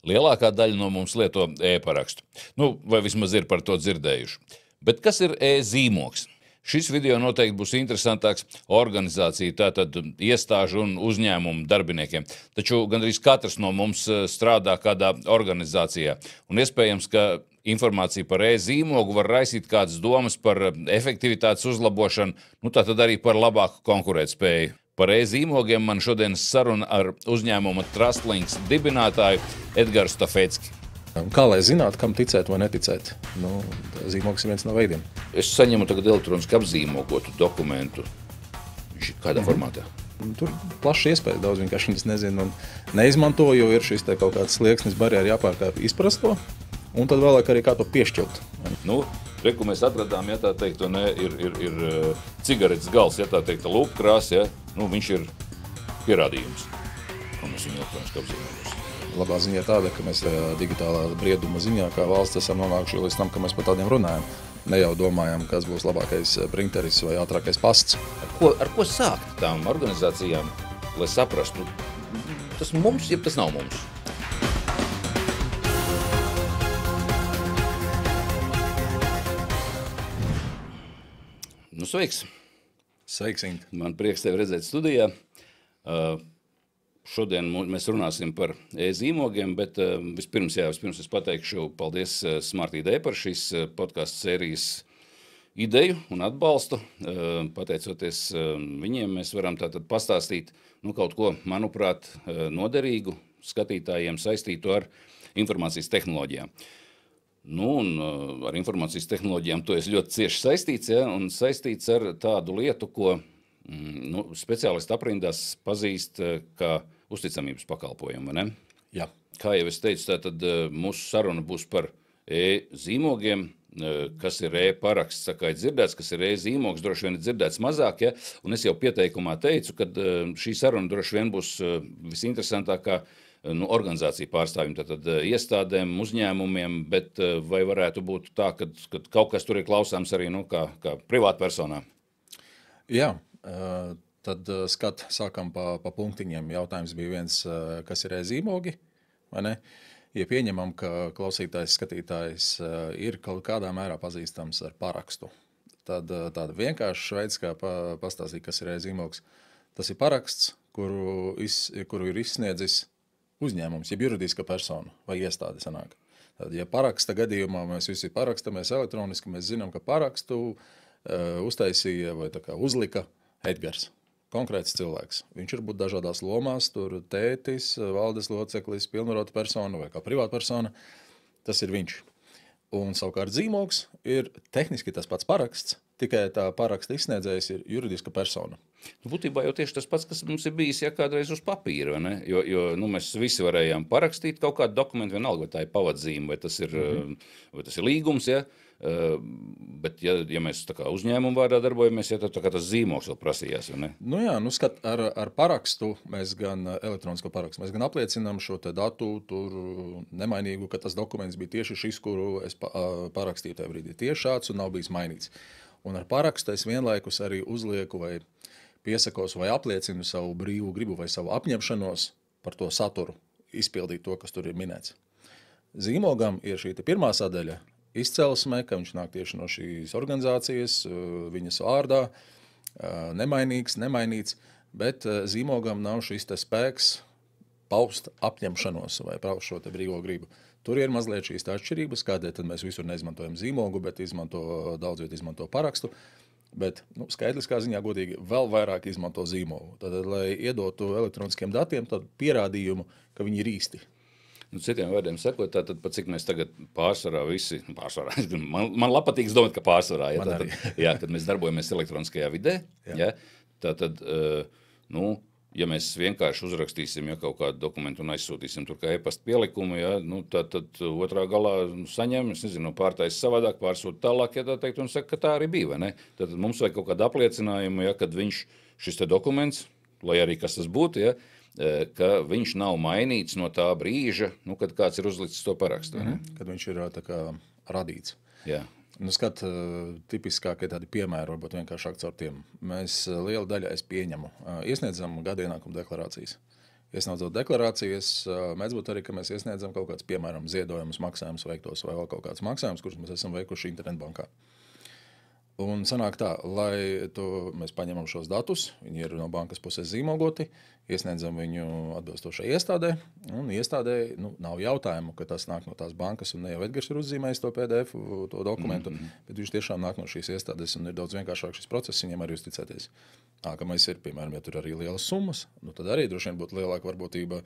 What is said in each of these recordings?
Lielākā daļa no mums lieto e-parakstu. Vai vismaz ir par to dzirdējuši. Bet kas ir e-zīmogs? Šis video noteikti būs interesantāks organizāciju, tātad iestāžu un uzņēmumu darbiniekiem. Taču gandrīz katrs no mums strādā kādā organizācijā. Un iespējams, ka informācija par e-zīmogu var raisīt kādas domas par efektivitātes uzlabošanu, tātad arī par labāku konkurētspēju. Par e-zīmogiem man šodienas saruna ar uzņēmuma Trustlinks dibinātāju Edgars Stafecki. Kā lai zinātu, kam ticēt vai neticēt? Zīmogs ir viens no veidiem. Es saņemu tagad elektroniski apzīmogotu dokumentu. Kādā formātā? Tur plašs iespējas, daudz vienkārši viņas nezinu un neizmanto, jo ir šis te kaut kāds slieksnis barjeri jāpārkāp izprast to, un tad vēlāk arī kā to piešķilt. Reku mēs atradām, ja tā teikt, ir cigaretes gals, ja tā teikt, lūpkrās, ja, viņš ir pierādījums, ka mēs viņu elektroniski apzīmogos. Labā ziņa tāda, ka mēs digitālā brieduma ziņā kā valsts esam nonākuši līdz tam, ka mēs par tādiem runājam. Ne jau domājam, kas būs labākais printeris vai ātrākais pasts. Ar ko sākt tām organizācijām, lai saprastu, tas mums, jeb tas nav mums? Sveiks! Sveiks, Inti! Man prieks tevi redzēt studijā. Šodien mēs runāsim par e-zīmogiem, bet vispirms es pateikšu paldies Smart ID par šīs podcastu sērijas ideju un atbalstu. Pateicoties viņiem, mēs varam tātad pastāstīt kaut ko, manuprāt, noderīgu skatītājiem saistītu ar informācijas tehnoloģijām. Un ar informācijas tehnoloģijām to es ļoti cieši saistīts, ja, un saistīts ar tādu lietu, ko speciālisti aprindās pazīst kā uzticamības pakalpojumu, ne? Jā. Kā jau es teicu, tātad mūsu saruna būs par e-zīmogiem, kas ir e-paraksts, kā ir dzirdēts, kas ir e-zīmogs, droši vien ir dzirdēts mazāk, ja? Un es jau pieteikumā teicu, ka šī saruna droši vien būs visinteresantākā organizāciju pārstāvjiem, tātad iestādēm, uzņēmumiem, bet vai varētu būt tā, ka kaut kas tur ir klausāms arī kā privātpersonā? Jā, tad sākam pa punktiņiem. Jautājums bija viens, kas ir e-zīmogi, vai ne? Ja pieņemam, ka klausītājs, skatītājs ir kaut kādā mērā pazīstams ar parakstu, tad tāda vienkārša veids, kā pastāstīt, kas ir e-zīmogs, tas ir paraksts, kuru ir izsniedzis uzņēmums, jeb juridiska persona vai iestāde sanāk. Tad, ja paraksta gadījumā mēs visi parakstamies elektroniski, mēs zinām, ka parakstu uztaisīja vai tā kā uzlika Edgars. Konkrēts cilvēks. Viņš ir būt dažādās lomās, tur tētis, valdes loceklis, pilnvarota persona vai kā privātpersona. Tas ir viņš. Un savukārt zīmogs ir tehniski tas pats paraksts, tikai tā paraksta izsniedzējs ir juridiska persona. Būtībā jau tieši tas pats, kas mums ir bijis kādreiz uz papīra, vai ne? Jo mēs visi varējām parakstīt kaut kādu dokumentu, vienalga, vai tā ir pavadzīme, vai tas ir līgums, ja? Bet ja mēs tā kā uzņēmumu vārdā darbojamies, tad tā kā tas zīmogs vēl prasījās, vai ne? Skat, ar parakstu mēs gan elektronisko parakstu, mēs gan apliecinām šo te datu tur nemainīgu, ka tas dokuments bija tieši šis, kuru es parakstīju tajā brīdī. Tieši šāds un nav bijis mainīts. Un ar parakstu es vienlaikus arī uzlieku vai piesakos vai apliecinu savu brīvu gribu vai savu apņemšanos par to saturu, izpildīt to, kas tur ir minēts. Zīmogam ir šī pirmā sadaļa izcelsme, ka viņš nāk tieši no šīs organizācijas, viņas vārdā, nemainīts, bet zīmogam nav šis te spēks paust apņemšanos vai paust šo te brīvo gribu. Tur ir mazliet šīs atšķirības, kādēļ tad mēs visur neizmantojam zīmogu, bet daudz viet izmanto parakstu. Bet skaitliskā ziņā godīgi vēl vairāk izmanto zīmogu. Tad, lai iedotu elektroniskiem datiem, tad pierādījumu, ka viņi ir īsti. Citiem vārdiem sakot, tātad, pat cik mēs tagad pārsvarā visi, man patīk domāt, ka pārsvarā, kad mēs darbojamies elektroniskajā vidē, tātad, ja mēs vienkārši uzrakstīsim kaut kādu dokumentu un aizsūtīsim tur kā e-pasta pielikumu, tad otrā galā saņem, es nezinu, pārtais savādāk, pārsūt tālāk, tā teikt, un saka, ka tā arī bija, vai ne? Tad mums vajag kaut kādu apliecinājumu, kad viņš šis te dokuments, lai arī kas tas būtu, ka viņš nav mainīts no tā brīža, kad kāds ir uzlicis to parakstu. Kad viņš ir tā kā radīts. Jā. Skat, tipiskākie tādi piemēri, varbūt vienkāršāk caur tiem. Mēs liela daļa es pieņemu. Iesniedzam gada ienākuma deklarācijas. iesniedzot deklarācijas, mēdz būt arī, ka mēs iesniedzam kaut kāds, piemēram, ziedojumus, maksājumus veiktos vai vēl kaut kāds maksājums, kurus mēs esam veikuši internetbankā. Un sanāk tā, lai mēs paņemam šos datus, viņi ir no bankas puses zīmogoti, iesniedzam viņu atbilstošai iestādē, un iestādē nav jautājumu, ka tas nāk no tās bankas, un ne jau Edgars ir uzzīmējis to PDF, to dokumentu, bet viņš tiešām nāk no šīs iestādes, un ir daudz vienkāršāk šis process, viņiem arī uzticēties. Nākamais ir, piemēram, ja tur arī lielas summas, tad arī droši vien būtu lielāka varbūtība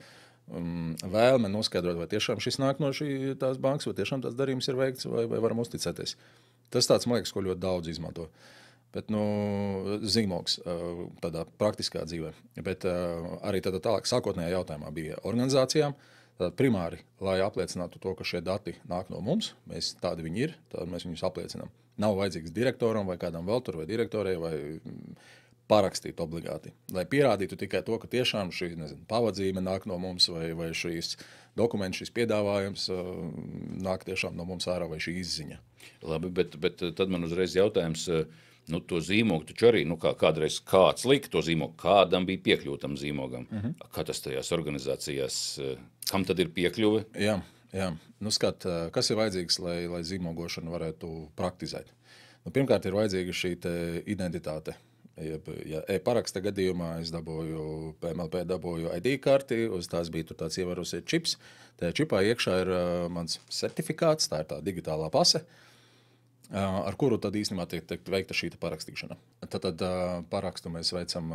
vēlme noskaidrot, vai tiešām šis nāk no tās bankas, vai tiešām tās darījums ir veikts, vai varam uzticēties. Tas tāds, man liekas, ko ļoti daudz izmanto. Bet, zīmogs tādā praktiskā dzīvē. Bet arī tādā tālāk sākotnējā jautājumā bija organizācijām. Tātad primāri, lai apliecinātu to, ka šie dati nāk no mums, tādi viņi ir, tad mēs viņus apliecinām. Nav vajadzīgs direktoram vai kādam vēl tur vai direktorai vai parakstīt obligāti. Lai pierādītu tikai to, ka tiešām šī pavadzīme nāk no mums vai šīs dokuments, šis piedāvājums nāk tiešām no mums ārā vai šī izziņa. Labi, bet tad man uzreiz jautājums, to zīmogu taču arī, kādreiz kāds lika to zīmogu, kādam bija piekļūtam zīmogam. Kā tas tajās organizācijās, kam tad ir piekļuve? Jā. Skat, kas ir vajadzīgs, lai zīmogošanu varētu praktizēt? Pirmkārt, ir vajadzīga šī identitāte. Ja e-paraksta gadījumā es PMLP dabūju ID karti, uz tās bija tur tāds ievaros čips. Tajā čipā iekšā ir mans certifikāts, tā ir tā digitālā pase, ar kuru tad īstenībā tiek veikta šī parakstīšana. Tad parakstu mēs veicam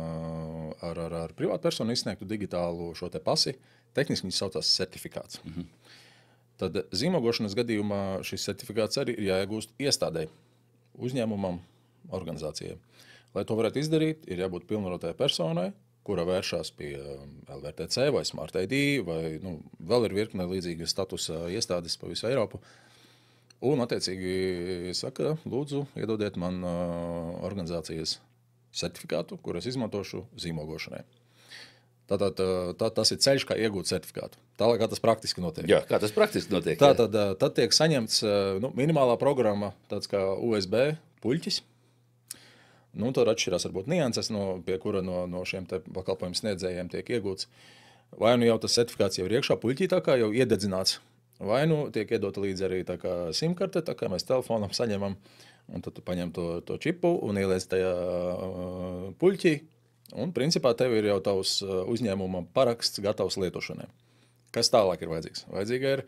ar privātpersonu izsniegtu digitālu šo te pasi. Tehniski viņš saucās certifikāts. Tad zīmogošanas gadījumā šis certifikāts arī ir jāiegūst iestādē, uzņēmumam, organizācijai. Lai to varētu izdarīt, ir jābūt pilnvarotai personai, kura vēršās pie LVRTC vai Smart ID, vai vēl ir virkne līdzīga statusa iestādes pa visu Eiropu. Un, attiecīgi, saka, lūdzu, iedodiet man organizācijas certifikātu, kur es izmantošu zīmogošanai. Tātad tas ir ceļš, kā iegūt certifikātu. Tālāk, kā tas praktiski notiek. Jā, kā tas praktiski notiek. Tad tiek saņemts minimālā programma, tāds kā USB puļķis. Tur atšķirās varbūt nianses, pie kura no šiem pakalpojumu sniedzējiem tiek iegūts. Vai jau tas certifikāts jau ir iekšā puļķī, tā kā jau iededzināts, vai tiek iedota līdzi arī tā kā simkarte, tā kā mēs telefonam saņemam, un tad tu paņem to čipu un ieliec tajā puļķī, un principā tev ir jau tavs uzņēmuma paraksts gatavs lietošanai. Kas tālāk ir vajadzīgs? Vajadzīga ir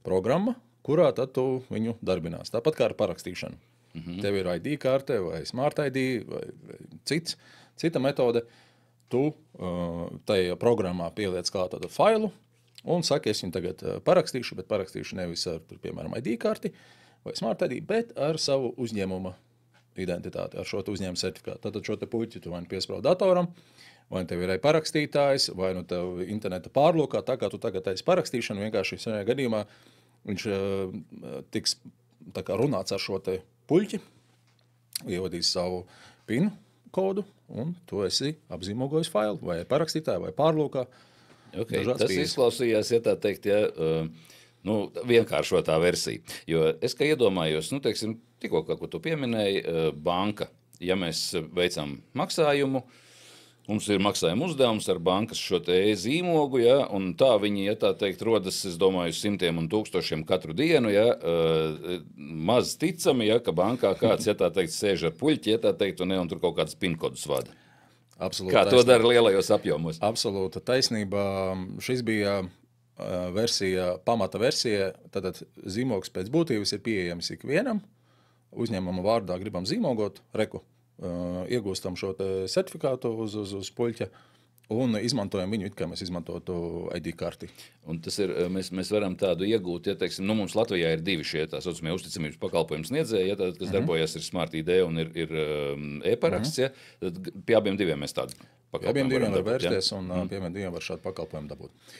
programma, kurā tad tu viņu darbinās, tāpat kā ar parakstīšanu. Tev ir ID karte vai Smart ID vai cita metode. Tu tajā programmā pieliec kā tādu failu un saki, es viņu tagad parakstīšu, bet parakstīšu nevis ar, piemēram, ID karti vai Smart ID, bet ar savu uzņēmuma identitāti, ar šo uzņēmuma certifikātu. Tātad šo te puļķi tu vai piesprāv datoram, vai tev ir parakstītājs, vai tev interneta pārlūkā, tā kā tu tagad taisi parakstīšanu, vienkārši šajā gadījumā viņš tiks tā kā runāts ar šo te puļķi, ievadīs savu PIN kodu, un tu esi apzīmogojis failu, vai parakstītāju, vai pārlūkā. Okay, tas izklausījās, ja tā teikt, vienkāršotā versija. Jo es kā iedomājos, teiksim, tikko, ko tu pieminēji, banka, ja mēs veicam maksājumu, mums ir maksājuma uzdevums ar bankas šo te zīmogu, un tā viņi, ja tā teikt, rodas, es domāju, simtiem un tūkstošiem katru dienu, maz ticami, ka bankā kāds, ja tā teikt, sēž ar puļķi, ja tā teikt, un tur kaut kādas pinkodus vada. Absolūti kā to dara lielajos apjomos? Absolūta taisnība. Šis bija pamata versija, tātad zīmogs pēc būtības ir pieejams ikvienam, uzņēmuma vārdā gribam zīmogot, iegūstam šo certifikātu uz puļķa un izmantojam viņu, kā mēs izmantotu ID karti. Un tas ir, mēs varam tādu iegūt, ja teiksim, mums Latvijā ir divi šie tā saucamie uzticamības pakalpojumu sniedzēji, kas darbojas ir Smart ID un ir e-paraksts, tad pie abiem diviem mēs tādu pakalpojumu pie abiem diviem var vērsties un pie abiem diviem var šādu pakalpojumu dabūt.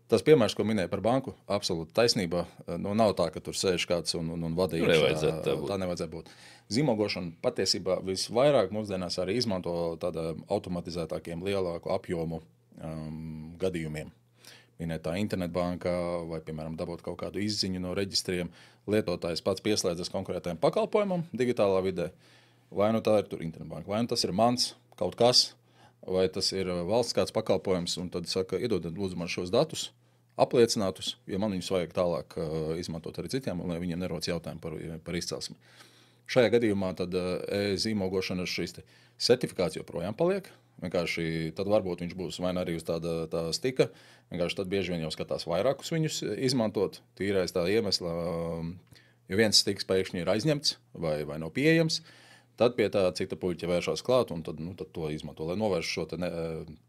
Tas piemērs, ko minēja par banku, absolūti taisnība. Nav tā, ka tur sēž kāds un vada iekšā. Tā nevajadzētu būt. Zīmogošana patiesībā visvairāk mūsdienās arī izmanto tāda automatizētākiem lielāku apjomu gadījumiem. Minētā internetbankā vai, piemēram, dabūt kaut kādu izziņu no reģistriem. Lietotājs pats pieslēdzas konkrētajam pakalpojumam digitālā vidē. Vai tā ir tur internetbanka, vai tas ir mans kaut kas. vai tas ir valsts kāds pakalpojums, un tad saka, iedodiet lūdzu man šos datus, apliecinātus, jo man viņus vajag tālāk izmantot arī citiem, lai viņiem nerodas jautājumi par izcelsmi. Šajā gadījumā tad zīmogošanas šīs certifikāts joprojām paliek. Vienkārši tad varbūt viņš būs vai arī uz tā stika, vienkārši tad bieži vien jau skatās vairākus viņus izmantot, tīrais tā iemesla, ja viens stiks pēkšņi ir aizņemts vai nav pieejams, tad pie tā cita puļķa vēršās klāt un tad to izmanto, lai novērš šo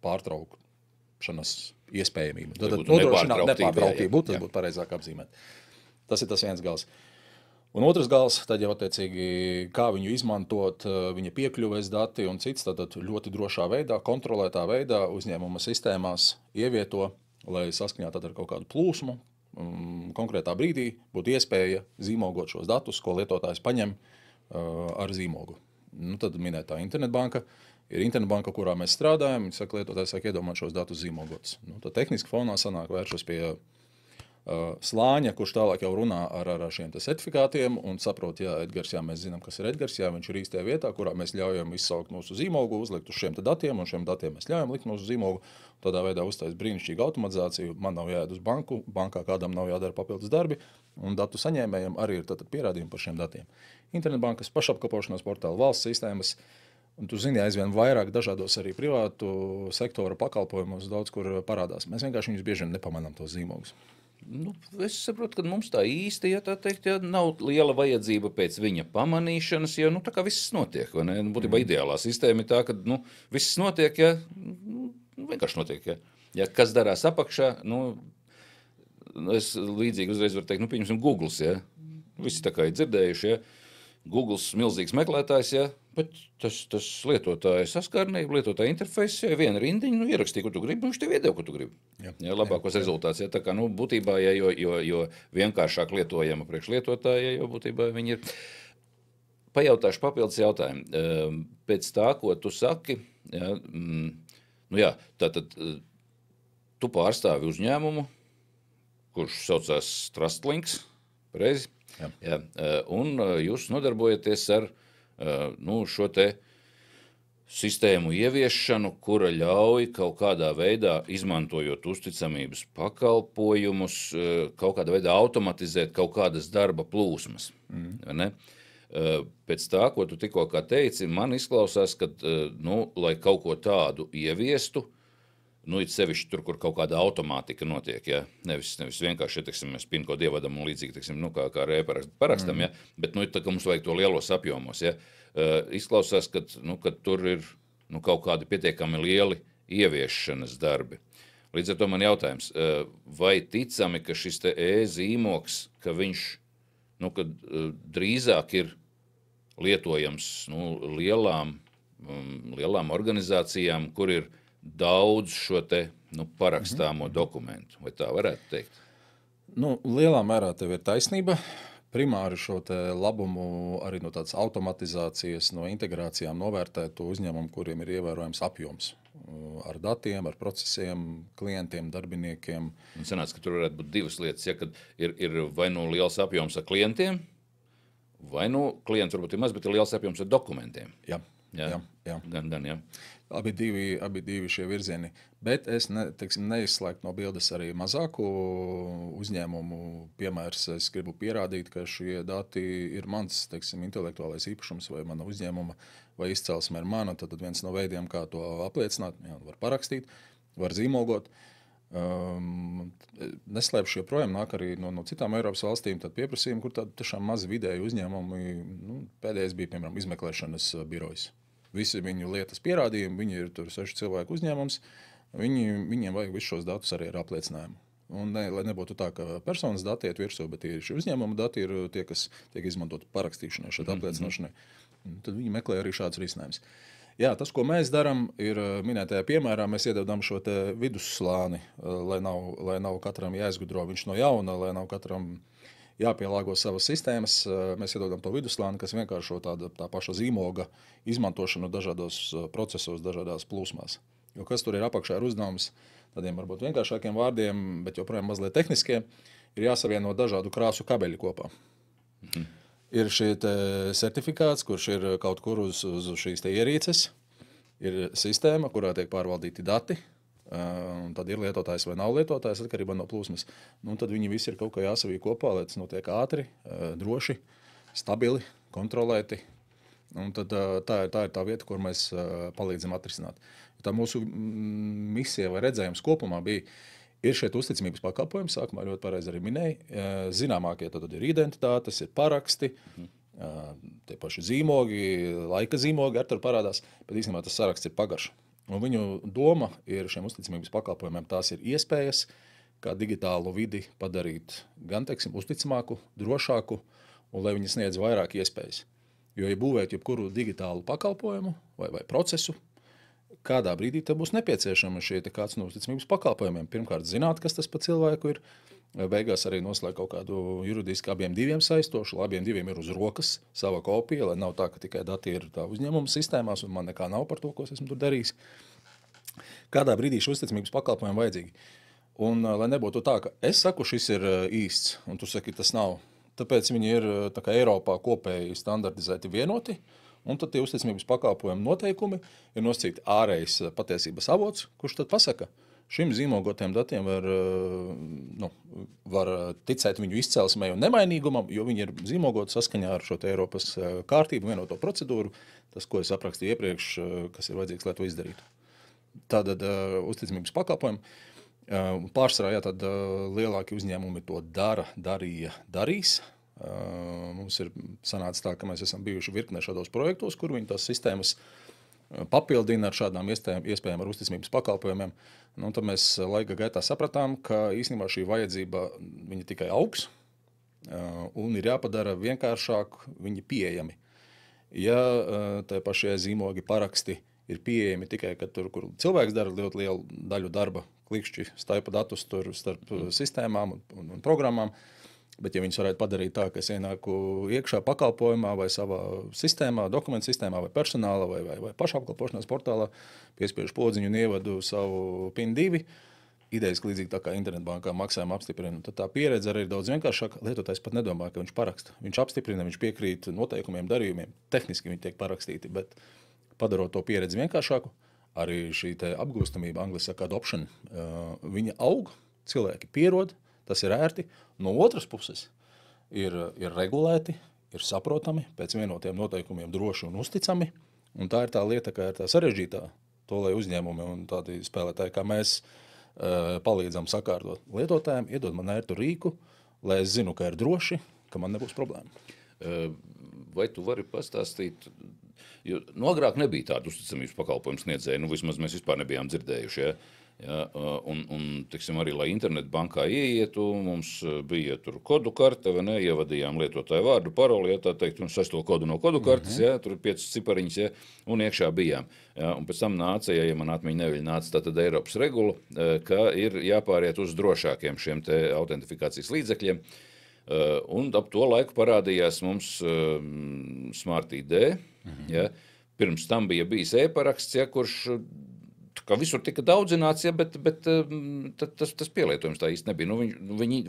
pārtraukšanas iespējamību. Tad nodrošināt nepārtrauktību, tas būtu pareizāk apzīmēt. Tas ir tas viens gals. Un otrs gals, tad jau attiecīgi, kā viņu izmantot, viņa piekļuves dati un cits, tad ļoti drošā veidā, kontrolētā veidā uzņēmuma sistēmās ievieto, lai saskaņā tad ar kaut kādu plūsmu, konkrētā brīdī būtu iespēja zīmogot šos datus, ko lietotājs paņem ar zīmogu. Tad minētā internetbanka ir internetbanka, kurā mēs strādājam, viņi saka, lietotājs saka iedomāt šos datus zīmogotus. Tad tehniski fonā sanāk vēršas pie slāņa, kurš tālāk jau runā ar šiem certifikātiem un saprot, jā, Edgars, jā, mēs zinām, kas ir Edgars, jā, viņš ir īstajā vietā, kurā mēs ļaujam izsaukt mūsu zīmogu, uzlikt uz šiem datiem, un šiem datiem mēs ļaujam likt mūsu zīmogu. Tādā veidā uztais brīnišķīgu automatizāciju, man nav jāiet uz banku, bankā kādam nav jādara papildus darbi, un datu saņēmējiem arī ir pierādījumi par šiem datiem. Internetbankas, pašapkalpošanās portāli, valsts sistēmas, un tu zini, aizvien vairāk dažādos arī privātu sektora pakalpojumos daudz, kur parādās. Mēs vienkārši viņus bieži nepamanām tos zīmogus. Es saprotu, ka mums tā īsti, ja tā teikt, ja nav liela vajadzība pēc viņa pamanīšanas, jo tā kā viss notiek, vai ne? Būtībā ideālā sistēma ir tā, ka viss notiek, ja vienkārši notiek, ja. Ja kas darās apakšā, es līdzīgi uzreiz varu teikt, pieņemsim Googles, ja. Visi tā kā ir dzirdējuši, ja. Googles milzīgs meklētājs, ja, bet tas lietotāja saskarnība, lietotāja interfejs, ja viena rindiņa, ierakstīja, ko tu gribi, viņš tev iedeva, ko tu gribi. Ja, labākos rezultāts, ja, tā kā, būtībā, ja, jo vienkāršāk lietojama priekš lietotāja, jo būtībā viņi ir. Pajautāšu papildus jautājumu. Pēc tā, ko tu saki, ja, tātad tu pārstāvi uzņēmumu, kurš saucās Trustlinks, pareizi? Jā, un jūs nodarbojaties ar šo te sistēmu ieviešanu, kura ļauj kaut kādā veidā, izmantojot uzticamības pakalpojumus, kaut kādā veidā automatizēt kaut kādas darba plūsmas. Ne? Pēc tā, ko tu tikko teici, man izklausās, ka, lai kaut ko tādu ieviestu, it sevišķi tur, kur kaut kāda automātika notiek, ja? Nevis vienkārši, teiksim, mēs pinkodu ievadam un līdzīgi, teiksim, kā parakstam, ja? Bet, tā, ka mums vajag to lielos apjomos, ja? Izklausās, ka tur ir, kaut kādi pietiekami lieli ieviešanas darbi. Līdz ar to man jautājums, vai ticami, ka šis te e-zīmogs, ka viņš, kad drīzāk ir lietojams, lielām organizācijām, kur ir daudz šo te parakstāmo dokumentu, vai tā varētu teikt? Lielā mērā tev ir taisnība. Primāri šo te labumu arī no tādas automatizācijas, no integrācijām novērtēt to uzņēmumu, kuriem ir ievērojams apjoms ar datiem, ar procesiem, klientiem, darbiniekiem. Un sanāca, ka tur varētu būt divas lietas, ja, kad ir vai liels apjoms ar klientiem, vai klients varbūt ir maz, bet ir liels apjoms ar dokumentiem. Jā. Gan, jā. Abi divi šie virzieni, bet es neizslēgtu no bildes arī mazāku uzņēmumu piemērs. Es gribu pierādīt, ka šie dati ir mans, intelektuālais īpašums vai mana uzņēmuma vai izcelsme ir mana. Tad viens no veidiem, kā to apliecināt, var parakstīt, var zīmogot. Neslēpšu, joprojām nāk arī no citām Eiropas valstīm pieprasījumi, kur tādi tiešām mazi vidēji uzņēmumi, pēdējais bija, piemēram, izmeklēšanas birojas. Visi viņu lietas pierādījumi, viņi ir tur 6 cilvēku uzņēmums, viņiem vajag visus šos datus arī ar apliecinājumu. Un lai nebūtu tā, ka personas dati iet virsū, bet šie uzņēmuma dati ir tie, kas tiek izmantot parakstīšanai, šeit apliecināšanai, tad viņi meklē arī šādus risinājumus. Jā, tas, ko mēs darām, ir minētajā piemērā, mēs iedodam šo te vidusslāni, lai nav katram jāizgudro viņš no jauna, lai nav katram jāpielāgo savas sistēmas. Mēs iedodam to vidusslāni, kas vienkāršo tā paša zīmoga izmantošanu dažādos procesos, dažādās plūsmās. Jo kas tur ir apakšā ir uzdevums, tādiem varbūt vienkāršākiem vārdiem, bet joprojām mazliet tehniskie, ir jāsavieno dažādu krāsu kabeļi kopā. Ir šī certifikāts, kurš ir kaut kur uz šīs ierīces. ir sistēma, kurā tiek pārvaldīti dati. Un tad ir lietotājs vai nav lietotājs, atkarībā no plūsmas. Tad viņi visi ir kaut kā jāsavī kopā, lai tas notiek ātri, droši, stabili, kontrolēti. Un tad, tā ir tā vieta, kur mēs palīdzam atrisināt. Tā mūsu misija vai redzējums kopumā ir šeit uzticamības pakalpojumi, sākumā ļoti pareizi arī minēja. Zināmākie tad ir identitātes, ir paraksti, tie paši zīmogi, laika zīmogi ar tur parādās, bet īstenībā tas saraksts ir pagaršs. Un viņu doma ir šiem uzticamības pakalpojumiem, tās ir iespējas, kā digitālu vidi padarīt gan, uzticamāku, drošāku, un lai viņi sniedz vairāk iespējas. Jo, ja būvēt jebkuru digitālu pakalpojumu vai procesu, kādā brīdī tev būs nepieciešama šie kāds no uzticamības pakalpojumiem. Pirmkārt, zināt, kas tas pa cilvēku ir. Beigās arī noslēgt kaut kādu juridiski abiem diviem saistošu, lai abiem diviem ir uz rokas sava kopija, lai nav tā, ka tikai dati ir tā uzņēmuma sistēmās un man nekā nav par to, ko es esmu tur darījis. Kādā brīdī šī uzticamības pakalpojumi vajadzīgi? Un lai nebūtu tā, ka es saku, šis ir īsts, un tu saki, tas nav. Tāpēc viņi ir tā kā Eiropā kopēji standartizēti vienoti, un tad tie uzticamības pakalpojumu noteikumi ir nosacīti ārējs patiesības avots, kurš tad pasaka, šim zīmogotiem datiem var ticēt viņu izcelsmei un nemainīgumam, jo viņi ir zīmogoti saskaņā ar šo Eiropas kārtību, vienoto procedūru, tas, ko es aprakstīju iepriekš, kas ir vajadzīgs, lai to izdarītu. Tātad uzticamības pakalpojumi. Pārsvarā, tad lielāki uzņēmumi to darīs. Mums ir sanācis tā, ka mēs esam bijuši virknē šādos projektos, kur viņi tās sistēmas papildina ar šādām iespējām ar uzticamības pakalpojumiem. Tad mēs laika gaitā sapratām, ka īstenībā šī vajadzība viņa tikai augs un ir jāpadara vienkāršāk viņi pieejami. Ja tie pašie zīmogi paraksti ir pieejami tikai, kad tur, kur cilvēks dara ļoti lielu daļu darba, klikšķi staipa datus tur starp sistēmām un programmām, bet ja viņus varētu padarīt tā, ka es ienāku iekšā pakalpojumā vai savā sistēmā, dokumentu sistēmā vai personāla vai pašapkalpošanās portālā, piespiežu podziņu un ievadu savu PIN 2, idejas līdzīgi tā kā internetbankā maksājumu apstiprina, tad tā pieredze arī ir daudz vienkāršāka. Lietotājs pat nedomā, ka viņš paraksta. Viņš apstiprina, viņš piekrīt noteikumiem, darījumiem. Tehniski viņi tiek parakstīti, bet padarot to pieredzi vienkāršāku, arī šī apgūstamība, angliski saka adoption, viņa aug, cilvēki pierod, tas ir ērti. No otras puses ir regulēti, ir saprotami, pēc vienotiem noteikumiem droši un uzticami. Un tā ir tā lieta, kā ir tā sarežģītā, to, lai uzņēmumi un tādi spēlētāji, kā mēs palīdzam sakārtot lietotājiem, iedod man ērtu rīku, lai es zinu, ka ir droši, ka man nebūs problēma. Vai tu vari pastāstīt, jo agrāk nebija tāda uzticamības pakalpojums sniedzēja, vismaz mēs vispār nebijām dzirdējuši, ja? Ja, un arī, lai internetbankā ieietu, mums bija tur kodu karte, vai ne, ievadījām lietotāju vārdu, paroli, ja tā teikt, un sesto kodu no kodu kartes, ja, tur 5 cipariņas, ja, un iekšā bijām. Ja, un pēc tam nāca, ja man atmiņa neviļ nāca, tātad Eiropas regula, ka ir jāpāriet uz drošākiem šiem te autentifikācijas līdzekļiem, un ap to laiku parādījās mums Smart ID, ja, pirms tam bija bijis e-paraksts, ja, kurš ka visur tika daudzināts, ja, bet tas pielietojums tā īsti nebija.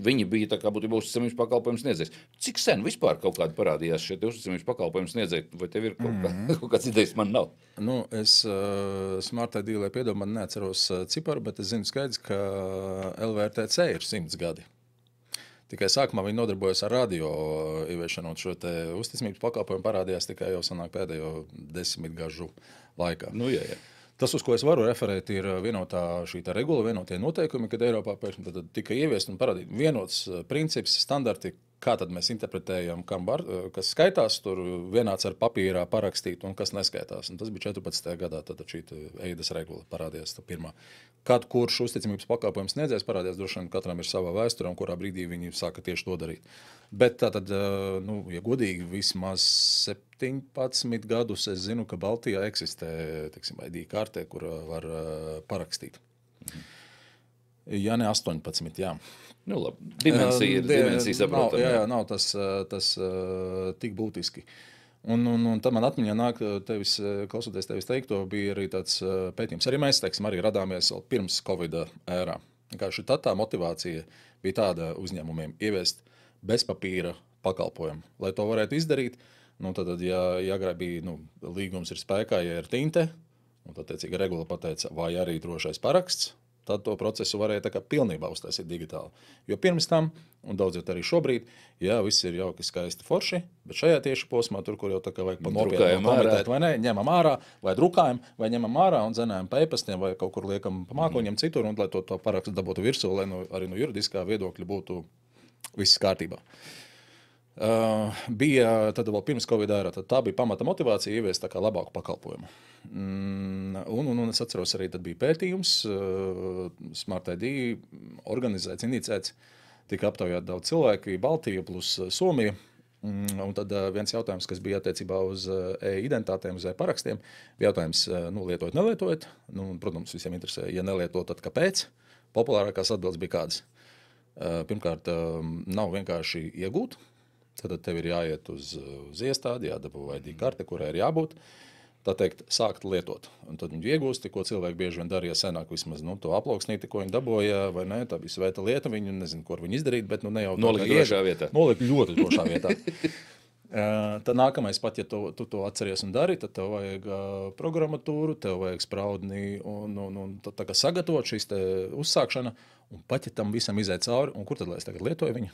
Viņi bija tā kā būtu uzticamības pakalpojums sniedzējs. Cik sen vispār kaut kādi parādījās šie uzticamības pakalpojums sniedzēji? Vai tev ir kaut kāds idejas? Man nav. Es Smart ID, lai piedod, man neatceros ciparu, bet es zinu skaidrs, ka LVRTC ir 100 gadi. Tikai sākumā viņi nodarbojas ar radio ieviešanu, un šo te uzticamības pakalpojumu parādījās tikai jau sanāk pēdējo 10 gažu laikā. Jā. Tas, uz ko es varu referēt, ir vienotā šī regula, vienotie noteikumi, kad Eiropā pēkšņi tad tika ieviest un parādīt vienots princips, standarti, kā tad mēs interpretējam, kas skaitās, tur vienāds ar papīrā parakstīt un kas neskaitās. Un tas bija 14. gadā, tad šī EIDAS regula parādījās tā pirmā. Kad kurš uzticamības pakalpojums sniedzējs parādījās, droši vien katram ir sava vēsture, un kurā brīdī viņi sāka tieši to darīt. Bet tātad, ja godīgi, vismaz 17 gadus es zinu, ka Baltijā eksistē, ID kartē, kur var parakstīt. Ja ne 18, jā. Labi. Dimensija saprotama. Jā, nav tas tik būtiski. Un tad man atmiņā nāk, klausoties tevis teikto, bija arī tāds pētījums. Arī mēs, arī radāmies vēl pirms Covid ērā. Vienkārši tad tā motivācija bija tāda uzņēmumiem ieviest bez papīra pakalpojumu. Lai to varētu izdarīt, tad, ja agrāk bija līgums ir spēkā, ja ir tinte, un tad, tiecīgi, regula pateica, vai arī drošais paraksts, tad to procesu varēja tā kā pilnībā uztaisīt digitāli. Jo pirms tam, un daudz arī šobrīd, jā, viss ir jauki, skaisti, forši, bet šajā tieši posmā, tur, kur jau tā kā vajag pa nopietnu komentēt, vai ne, ņemam ārā, vai drukājam, vai ņemam ārā un zenējam pa e-pastiem, vai kaut kur liekam pa mākoņiem citur, un lai to parakstu dabūtu virsū, lai arī no juridiskā viedokļa būtu viss kārtībā. Bija tad vēl pirms Covid ērā, tad tā bija pamata motivācija ieviest tā kā labāku pakalpojumu. Un es atceros arī, tad bija pētījums, Smart ID organizēts, inicēts, tika aptaujāt daudz cilvēku, Baltija plus Somija. Un tad viens jautājums, kas bija attiecībā uz e-identitātēm, uz e-parakstiem, bija jautājums, lietojot, nelietojot. Protams, visiem interesē, ja nelietot, tad kāpēc? Populārākās atbildes bija kādas. Pirmkārt, nav vienkārši iegūt. Tad tev ir jāiet uz iestādi, jādabū ID karte, kurai ir jābūt. Tā teikt, sākt lietot. Un tad viņi iegūsti, ko cilvēki bieži vien darīja senāk, vismaz to aploksnīti, ko viņi dabūja, vai ne, tā bija svēta lieta, viņi nezinu, ko viņi izdarīt, bet ne jau nolika drošā vietā. Nolika ļoti drošā vietā. Tad nākamais pat, ja tu to atceries un dari, tad tev vajag programmatūru, tev vajag spraudni un tā kā sagatavot šīs te uzsākšana, un pat, ja tam visam iziet cauri, un kur tad, lai es tagad lietoju viņu?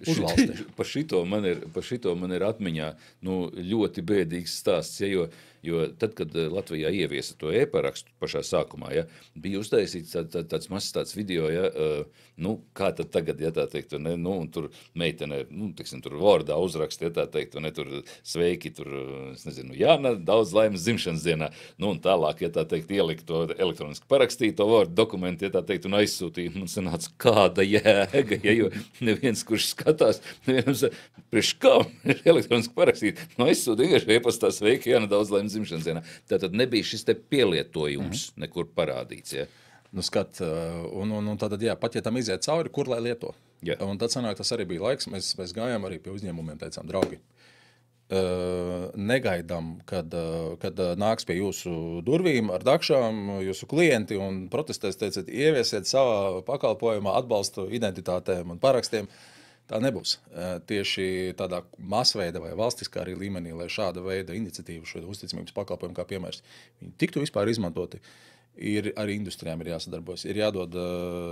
Uzvalsti. Par šito man ir atmiņā ļoti bēdīgs stāsts, ja, jo tad, kad Latvijā ieviesa to e-parakstu pašā sākumā, ja, bija uztaisīts tāds mazs video, ja, kā tad tagad, ja tā teikt, ne, un tur meitene, tiksim, tur Wordā uzrakst, ja tā teikt, ne, tur sveiki, tur, es nezinu, Jāna, daudz laimes dzimšanas dienā, un tālāk, ja tā teikt, ielikt to elektroniski parakstīt, to Word dokumentu, ja tā teikt, un aizsūtīt, man sanāca, kāda jēga, ja, jo neviens, kurš skatās, nevienam priekš kā elektroniski parakstīt, aizsūtīt, vienkārši e-pastā sveiki, Jāna, daudz laimes dzimšanas dienā. Tātad nebija šis te pielietojums nekur parādīts, ja? Skat, un tātad, jā, pat ja tam iziet cauri, kur lai lieto? Jā. Un tad sanāk, tas arī bija laiks, mēs gājām arī pie uzņēmumiem, teicām, draugi, negaidām, kad nāks pie jūsu durvīm ar dakšām jūsu klienti un protestēs, teicat, ieviesiet savā pakalpojumā atbalstu identitātēm un parakstiem. Tā nebūs. Tieši tādā masveida vai valstiskā arī līmenī, lai šāda veida iniciatīva, šāda uzticamības pakalpojuma kā piemērs, viņi tiktu vispār izmantoti, arī industrijām ir jāsadarbojas. Ir jādod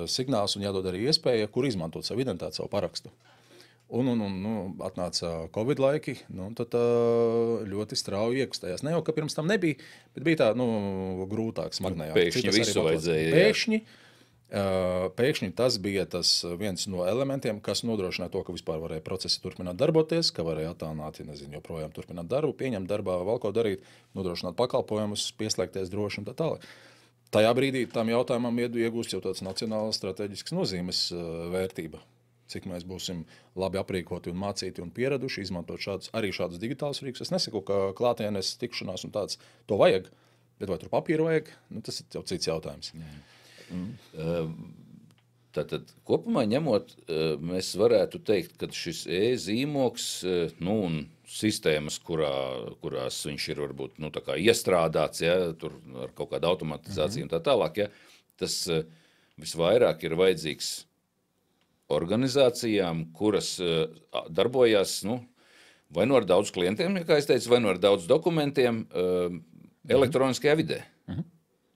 signāls un jādod arī iespēja, kur izmantot savu identitāti, savu parakstu. Un atnāca Covid laiki, tad ļoti strauji iekustējās. Ne jau, ka pirms tam nebija, bet bija tā, grūtāk, smagnējāk. Pēkšņi visu vajadzēja. Pēkšņi tas bija tas viens no elementiem, kas nodrošināja to, ka vispār varēja procesi turpināt darboties, ka varēja attālināt, joprojām turpināt darbu, pieņemt darbā, vēl ko darīt, nodrošināt pakalpojumus, pieslēgties droši un tā tālāk. Tajā brīdī tam jautājumam iegūst jau tāds nacionāls strateģisks nozīmes vērtība. Cik mēs būsim labi aprīkoti un mācīti un pieraduši izmantot šādus digitālus rīkus. Es nesaku, ka klātienes tikšanās un tāds to vajag, bet vai tur papīru vajag, tas ir jau cits jautājums. Tātad kopumā ņemot, mēs varētu teikt, ka šis e-zīmogs, un sistēmas, kurās viņš ir varbūt tā kā iestrādāts, ja, tur ar kaut kādu automatizāciju un tā tālāk, ja, tas visvairāk ir vajadzīgs organizācijām, kuras darbojās, vai ar daudz klientiem, kā es teicu, vai ar daudz dokumentiem elektroniskajā vidē.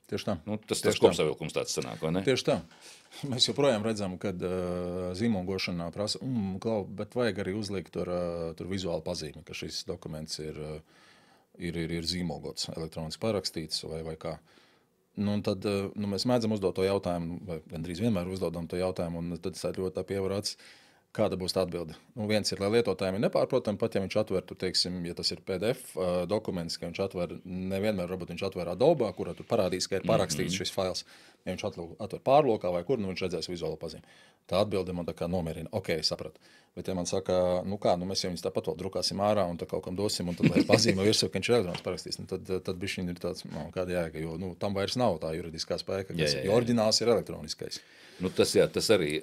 Tieši tā. Tas kopsavilkums tāds sanāk, vai ne? Tieši tā. Mēs joprojām redzam, kad zīmogošanā prasa, bet vajag arī uzlikt tur vizuāli pazīmi, ka šis dokuments ir zīmogots, elektroniski parakstīts vai kā. Tad mēs mēdzam uzdot to jautājumu, vai gandrīz vienmēr uzdodam to jautājumu, un tad es ļoti pievarāts, kāda būs tā atbilde. Viens ir, lai lietotājiem ir nepārprotami, pat ja viņš atver, teiksim, ja tas ir PDF dokuments, ka viņš atver, nevienmēr varbūt viņš atver Adobe, kurā tur parādīs, ka ir parakstīts šis fails. Ja viņš atver pārlokā vai kur, viņš redzēs vizuālo pazīmi. Tā atbilde man tā kā nomierina. Ok, sapratu. Bet ja man saka, mēs jau viņus tāpat vēl drukāsim ārā un tā kaut kam dosim, un tad, lai pazīme virsū, ka viņš ir elektroniski parakstīs, tad bišķiņ ir tāds, kāda jēga, jo tam vairs nav tā juridiskā spēka, jo oriģināls ir elektroniskais. Tas arī...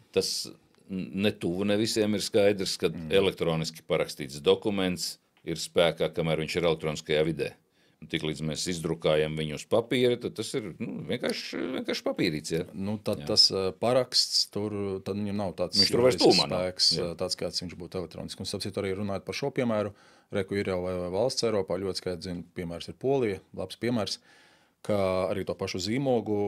Tas netuvu ne visiem ir skaidrs, ka elektroniski parakstīts dokuments ir spēkā, kamēr viņš ir elektroniskajā vidē. Tiklīdz mēs izdrukājam viņu uz papīra, tad tas ir vienkārši papīrīts. Ja? Tad tas paraksts, tad viņam nav tāds viņš tur vairs tūmā spēks, tāds kāds viņš būtu elektroniski. Un sapcīt arī runājot par šo piemēru, reku ir jau valsts Eiropā, ļoti skaidrs zina, piemērs ir Polija, labs piemērs, ka arī to pašu zīmogu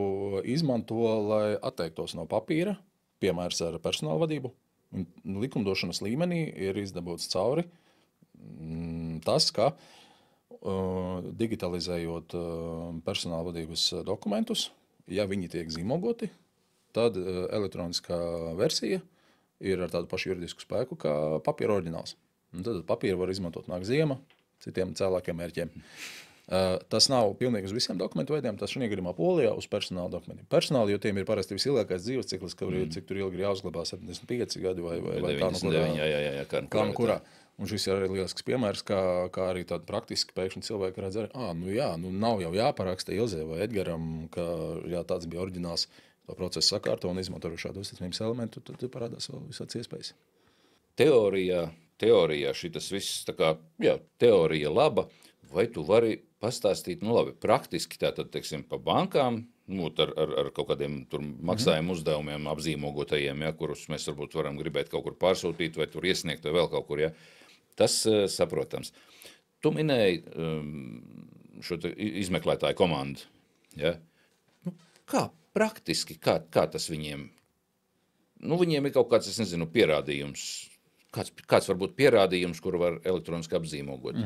izmanto, lai atteiktos no papīra, piemērs ar personāla vadību. Un likumdošanas līmenī ir izdabūts cauri tas, ka digitalizējot personāla vadības dokumentus, ja viņi tiek zīmogoti, tad elektroniskā versija ir ar tādu pašu juridisku spēku kā papīra oriģināls. Un tad papīru var izmantot nāk ziema citiem cēlākiem mērķiem. Tas nav pilnīgi uz visiem dokumentu veidiem, tas šajā gadījumā Polijā uz personāla dokumentiem. Personāli, jo tiem ir parasti visilgākais dzīves cikls, cik tur ilgi ir jāuzglabā 75 gadi vai kā nu kurā. Un šis ir arī lielisks piemērs, kā arī tādi praktiski pēkšņi cilvēki redz arī, nav jau jāparaksta Ilzē vai Edgaram, ka tāds bija oriģināls, to procesu sakārto un izmanto šādu uzticamības elementu, tad parādās vēl visāds iespējas. Teorijā šitas viss, teorija laba, vai tu vari pastāstīt, labi, praktiski tātad, teiksim, pa bankām, ar kaut kādiem tur maksājumu uzdevumiem apzīmogotajiem, kurus mēs varbūt varam gribēt kaut kur pārsūtīt vai tur iesniegt vai vēl kaut kur, Tas saprotams. Tu minēji šo izmeklētāju komandu. Ja? Kā praktiski, kā tas viņiem? Viņiem ir kaut kāds, es nezinu, pierādījums. Kāds var būt pierādījums, kuru var elektroniski apzīmogot?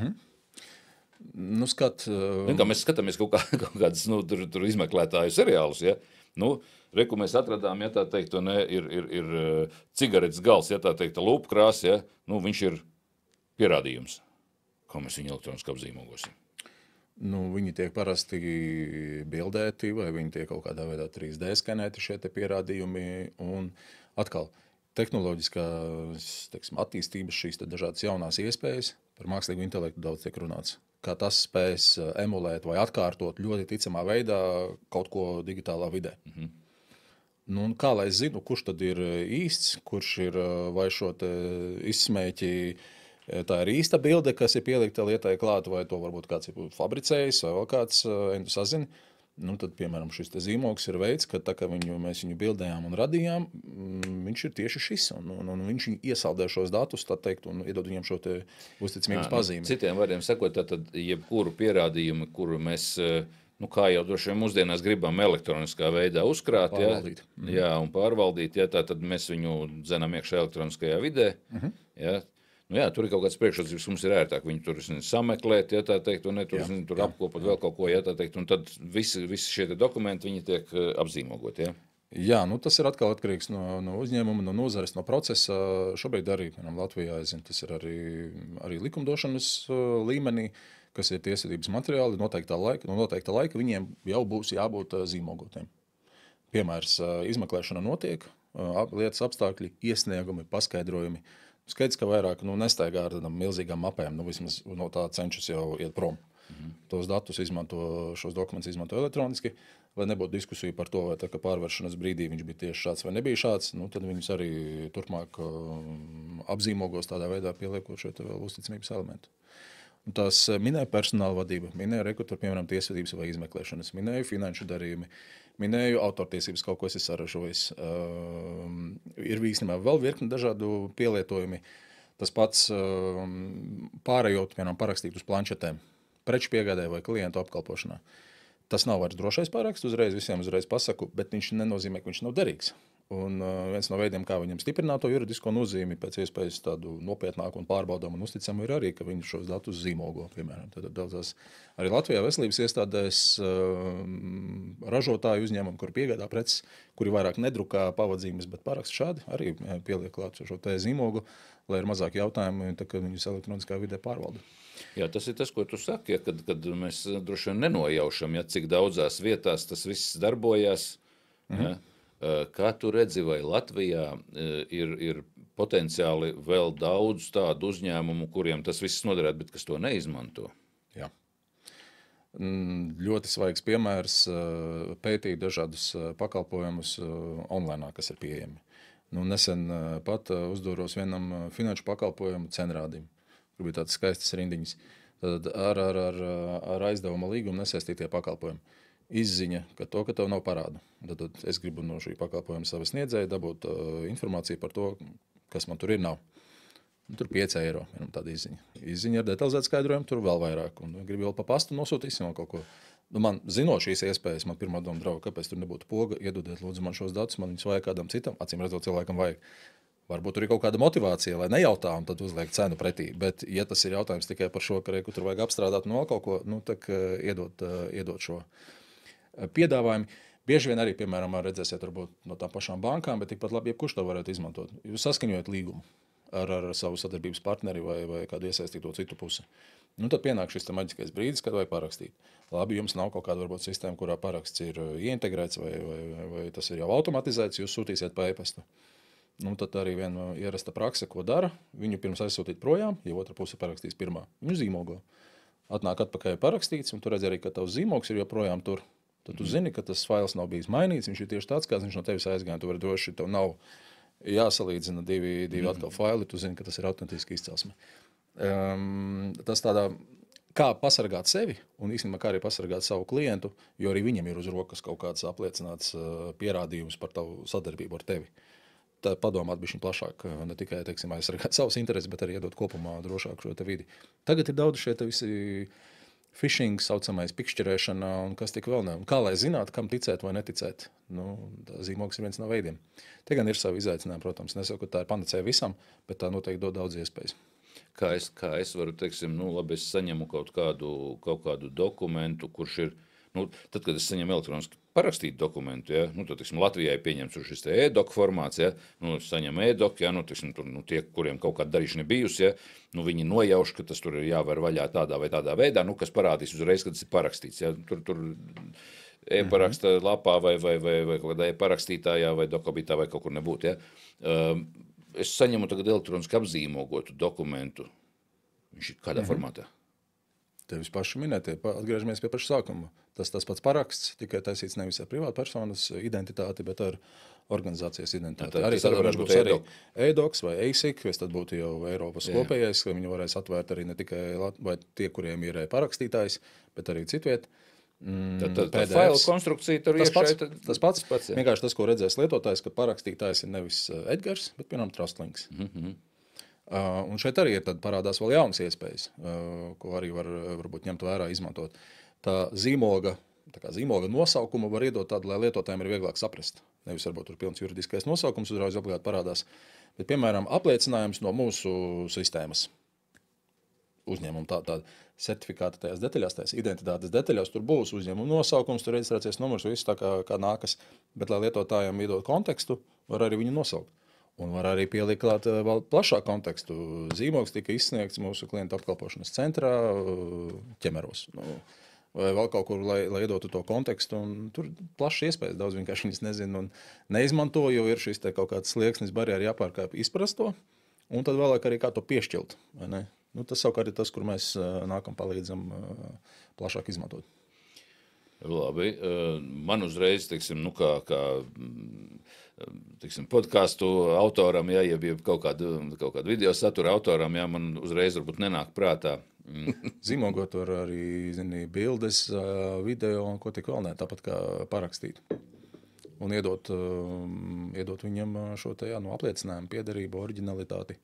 Kā mēs skatāmies kaut kādas tur izmeklētāju seriālus, reku mēs atradām, tā teikt, ir cigaretes gals, tā teikt, lūpkrās, viņš ir pierādījums, kā mēs viņu elektroniski apzīmogosim. Viņi tiek parasti bildēti, vai viņi tiek kaut kādā veidā 3D skanēti šie te pierādījumi. Un atkal, tehnoloģiskās, attīstības šīs te dažādas jaunās iespējas, par mākslīgu intelektu daudz tiek runāts. Kā tas spēs emulēt vai atkārtot ļoti ticamā veidā kaut ko digitālā vidē. Kā lai es zinu, kurš tad ir īsts, kurš ir vai šo te izsmēķi, tā ir īsta bilde, kas ir pielikta lietai klāt, vai to varbūt kāds ir fabricējis, vai vēl kāds sazina. Tad, piemēram, šis te zīmogs ir veids, ka tā kā mēs viņu bildējām un radījām, viņš ir tieši šis, un viņš iesaldē šos datus, tā teikt, un iedod viņiem šo te uzticamības pazīmi. Citiem vārdiem sakot, tad jebkuru pierādījumu, kuru mēs, kā jau droši vien mūsdienās gribam elektroniskā veidā uzkrāt, un pārvaldīt, tad mēs viņu dzenam iekšā elektroniskajā vidē, tur ir kaut kāds priekšrocības, mums ir ērtāk viņu tur sameklēt, tā teikt, un tur apkopot vēl kaut ko, tā teikt, un tad visi šie dokumenti, viņi tiek apzīmogoti, tas ir atkal atkarīgs no uzņēmuma, no nozares, no procesa. Šobrīd arī, Latvijā, tas ir arī likumdošanas līmenī, kas ir tiesvedības materiāli, no noteikta laika viņiem jau būs jābūt zīmogotiem. Piemērs, izmeklēšana notiek, lietas apstākļi, iesniegumi, paskaidrojumi. Skaidrs, ka vairāk nestaigā ar tādām milzīgām mapēm, vismaz no tā cenšas jau iet prom. Tos datus šos dokumentus izmanto elektroniski, lai nebūtu diskusija par to, vai tā, ka pārvēršanas brīdī viņš bija tieši šāds vai nebija šāds, tad viņus arī turpmāk apzīmogos tādā veidā, pieliekot šo vēl uzticamības elementu. Un tās minēja personāla vadība, minēja rekrutu, piemēram, tiesvedības vai izmeklēšanas, minēju finanšu darījumi, minēju autortiesības, kaut ko es saražojis. Ir īstenībā vēl virkni dažādu pielietojumi. Tas pats pārējot, piemēram, parakstīt uz planšetēm, preču piegādē vai klientu apkalpošanā. Tas nav vairs drošais paraksts, visiem uzreiz pasaku, bet viņš nenozīmē, ka viņš nav derīgs. Un viens no veidiem, kā viņam stiprināt to juridisko nozīmi, pēc iespējas tādu nopietnāku un pārbaudāmu un uzticamu, ir arī, ka viņi šos datus zīmogo, piemēram. Tad daudzās arī Latvijā veselības iestādēs ražotāju uzņēmumu, kur piegādā preces, kuri vairāk nedrukā pavadzīmes, bet parakst šādi, arī pieliek klāt šo te zīmogu, lai ir mazāk jautājumi, kad viņus elektroniskā vidē pārvalda. Jā, tas ir tas, ko tu saki, kad mēs droši vien nenojaušam, cik daudzās vietās tas viss darbojās. Kā tu redzi, vai Latvijā ir potenciāli vēl daudz tādu uzņēmumu, kuriem tas viss noderētu, bet kas to neizmanto? Jā. Ļoti svaigs piemērs pētīt dažādus pakalpojumus online, kas ir pieejami. Nesen pat uzdūros vienam finanšu pakalpojumu cenrādim, kur bija tādas skaistas rindiņas. Tad ar aizdevuma līgumu nesaistītie pakalpojumi. Izziņa, ka tev nav parādu. Tad es gribu no šī pakalpojuma sava sniedzēja dabūt informāciju par to, kas man tur ir nav. Tur 5 eiro, tāda izziņa. Izziņa ar detalizētu skaidrojumu, tur vēl vairāk. Un gribu vēl pa pastu nosūtīsim vēl kaut ko. Man zinot šīs iespējas, man pirmā doma drauga, kāpēc tur nebūtu poga, iedodiet lūdzu man šos datus, man viņus vajag kādam citam, acīm redzot cilvēkam vajag. Varbūt tur ir kaut kāda motivācija, lai nejautā un tad uzliek cenu pretī. Bet, ja tas ir jautājums tikai par šo, ka tur vajag apstrādāt un vēl kaut ko, tad iedot šo piedāvājumu. Bieži vien arī, piemēram, redzēsiet varbūt no tām pašām bankām, bet tikpat labi jebkurš to varētu izmantot. Jūs saskaņojat līgumu ar savu sadarbības partneri vai kādu iesaistīto citu pusi. Tad pienāk šis maģiskais brīdis, kad vajag parakstīt. Labi, jums nav kaut kāda varbūt sistēma, kurā paraksts ir ieintegrēts vai tas ir jau automatizēts, jūs sūtīsiet pa e-pastu. Tad arī viena ierasta prakse, ko dara, viņu pirms aizsūtīt projām, ja otra puse parakstīs pirmā. Viņu zīmogo. Atnāk atpakaļ parakstīts, un tu redz arī, ka tavs zīmogs ir joprojām tur. Tad tu zini, ka tas fails nav bijis mainīts, viņš ir tieši tāds, kāds viņš no tevis aizgāja. Tu vari droši, tev nav jāsalīdzina divi atkal faili, tu zini, ka tas ir autentiski izcelsme. Tas tādā, kā pasargāt sevi un īstenībā kā arī pasargāt savu klientu, jo arī viņam ir uz rokas kaut kāds apliecināts pierādījums par tavu sadarbību ar tevi. Tā padomāt bišķiņ plašāk, ne tikai, teiksim, aizsargāt savus intereses, bet arī iedot kopumā drošāk šo te vidi. Tagad ir daudz šie te visi phishing, saucamais pikšķerēšana un kas tik vēl ne. Kā lai zinātu, kam ticēt vai neticēt? Zīmogs ir viens no veidiem. Te gan ir savi izaicinājumi, protams. Nesaku, ka tā ir panacēja visam, bet tā noteikti dod daudz iespējas. Kā es varu, teiksim, labi, es saņemu kaut kādu dokumentu, kurš ir, tad, kad es saņemu elektroniski parakstītu dokumentu, ja, tad, teiksim, Latvijai pieņems šis e-doc formāts, ja, es saņemu e-doc, ja, teiksim, tur, tie, kuriem kaut kāda darīšana bijusi, ja, viņi nojauš, ka tas tur ir jāvar vaļā tādā vai tādā veidā, kas parādīs uzreiz, kad tas ir parakstīts, ja, tur e-paraksta lapā vai kaut kādā e-parakstītājā vai dokobītā vai kaut kur nebūt, ja. Es saņemu tagad elektroniski apzīmogotu dokumentu. Viņš ir kādā formātā? Tevis paši minētie, atgriežamies pie paša sākuma. Tas pats paraksts, tikai taisīts nevis ar privātu personas identitāti, bet ar organizācijas identitāti. Arī tad varētu būt arī e-docs vai e-sik, tad būtu jau Eiropas kopējais, ka viņi varēs atvērt arī ne tikai vai tie, kuriem ir parakstītājs, bet arī citviet. Tā failu konstrukcija tur iekšē. Tas pats. Vienkārši tas, ko redzēs lietotājs, ka parakstītājs ir nevis Edgars, bet, piemēram, Trustlinks. Un šeit arī parādās vēl jaunas iespējas, ko arī varbūt ņemt vērā, izmantot. Tā zīmoga nosaukumu var iedot tādu, lai lietotājiem ir vieglāk saprast. Nevis varbūt tur pilns juridiskais nosaukums uzreiz obligāti parādās, bet, piemēram, apliecinājums no mūsu sistēmas. Uzņēmuma tāda certifikāta tajās detaļās, tajās identitātes detaļās, tur būs uzņēmuma nosaukums, tur reģistrācijas numurs, viss tā kā nākas, bet, lai lietotājiem iedot kontekstu, var arī viņu nosaukt. Un var arī pielikt klāt vēl plašāku kontekstu. Zīmogs tika izsniegts mūsu klientu apkalpošanas centrā Ķemeros. Vai vēl kaut kur, lai iedotu to kontekstu. Un tur plašs iespējas, daudz vienkārši viņas nezinu un neizmanto, jo ir šis te kaut kāds slieksnis barjeri jāpārkāp izprast to, un tad vēlāk arī kā to piešķilt. Vai ne? Tas savukārt ir tas, kur mēs nākam palīdzam plašāk izmantot. Labi. Man uzreiz, teiksim, teiksim, podcastu autoram, ja kaut kādu video satura autoram, ja man uzreiz varbūt nenāk prātā. Zīmogot var arī, bildes, video un ko tik vēl ne, tāpat kā parakstīt. Un iedot viņam šo te, apliecinājumu, piederību, oriģinalitāti.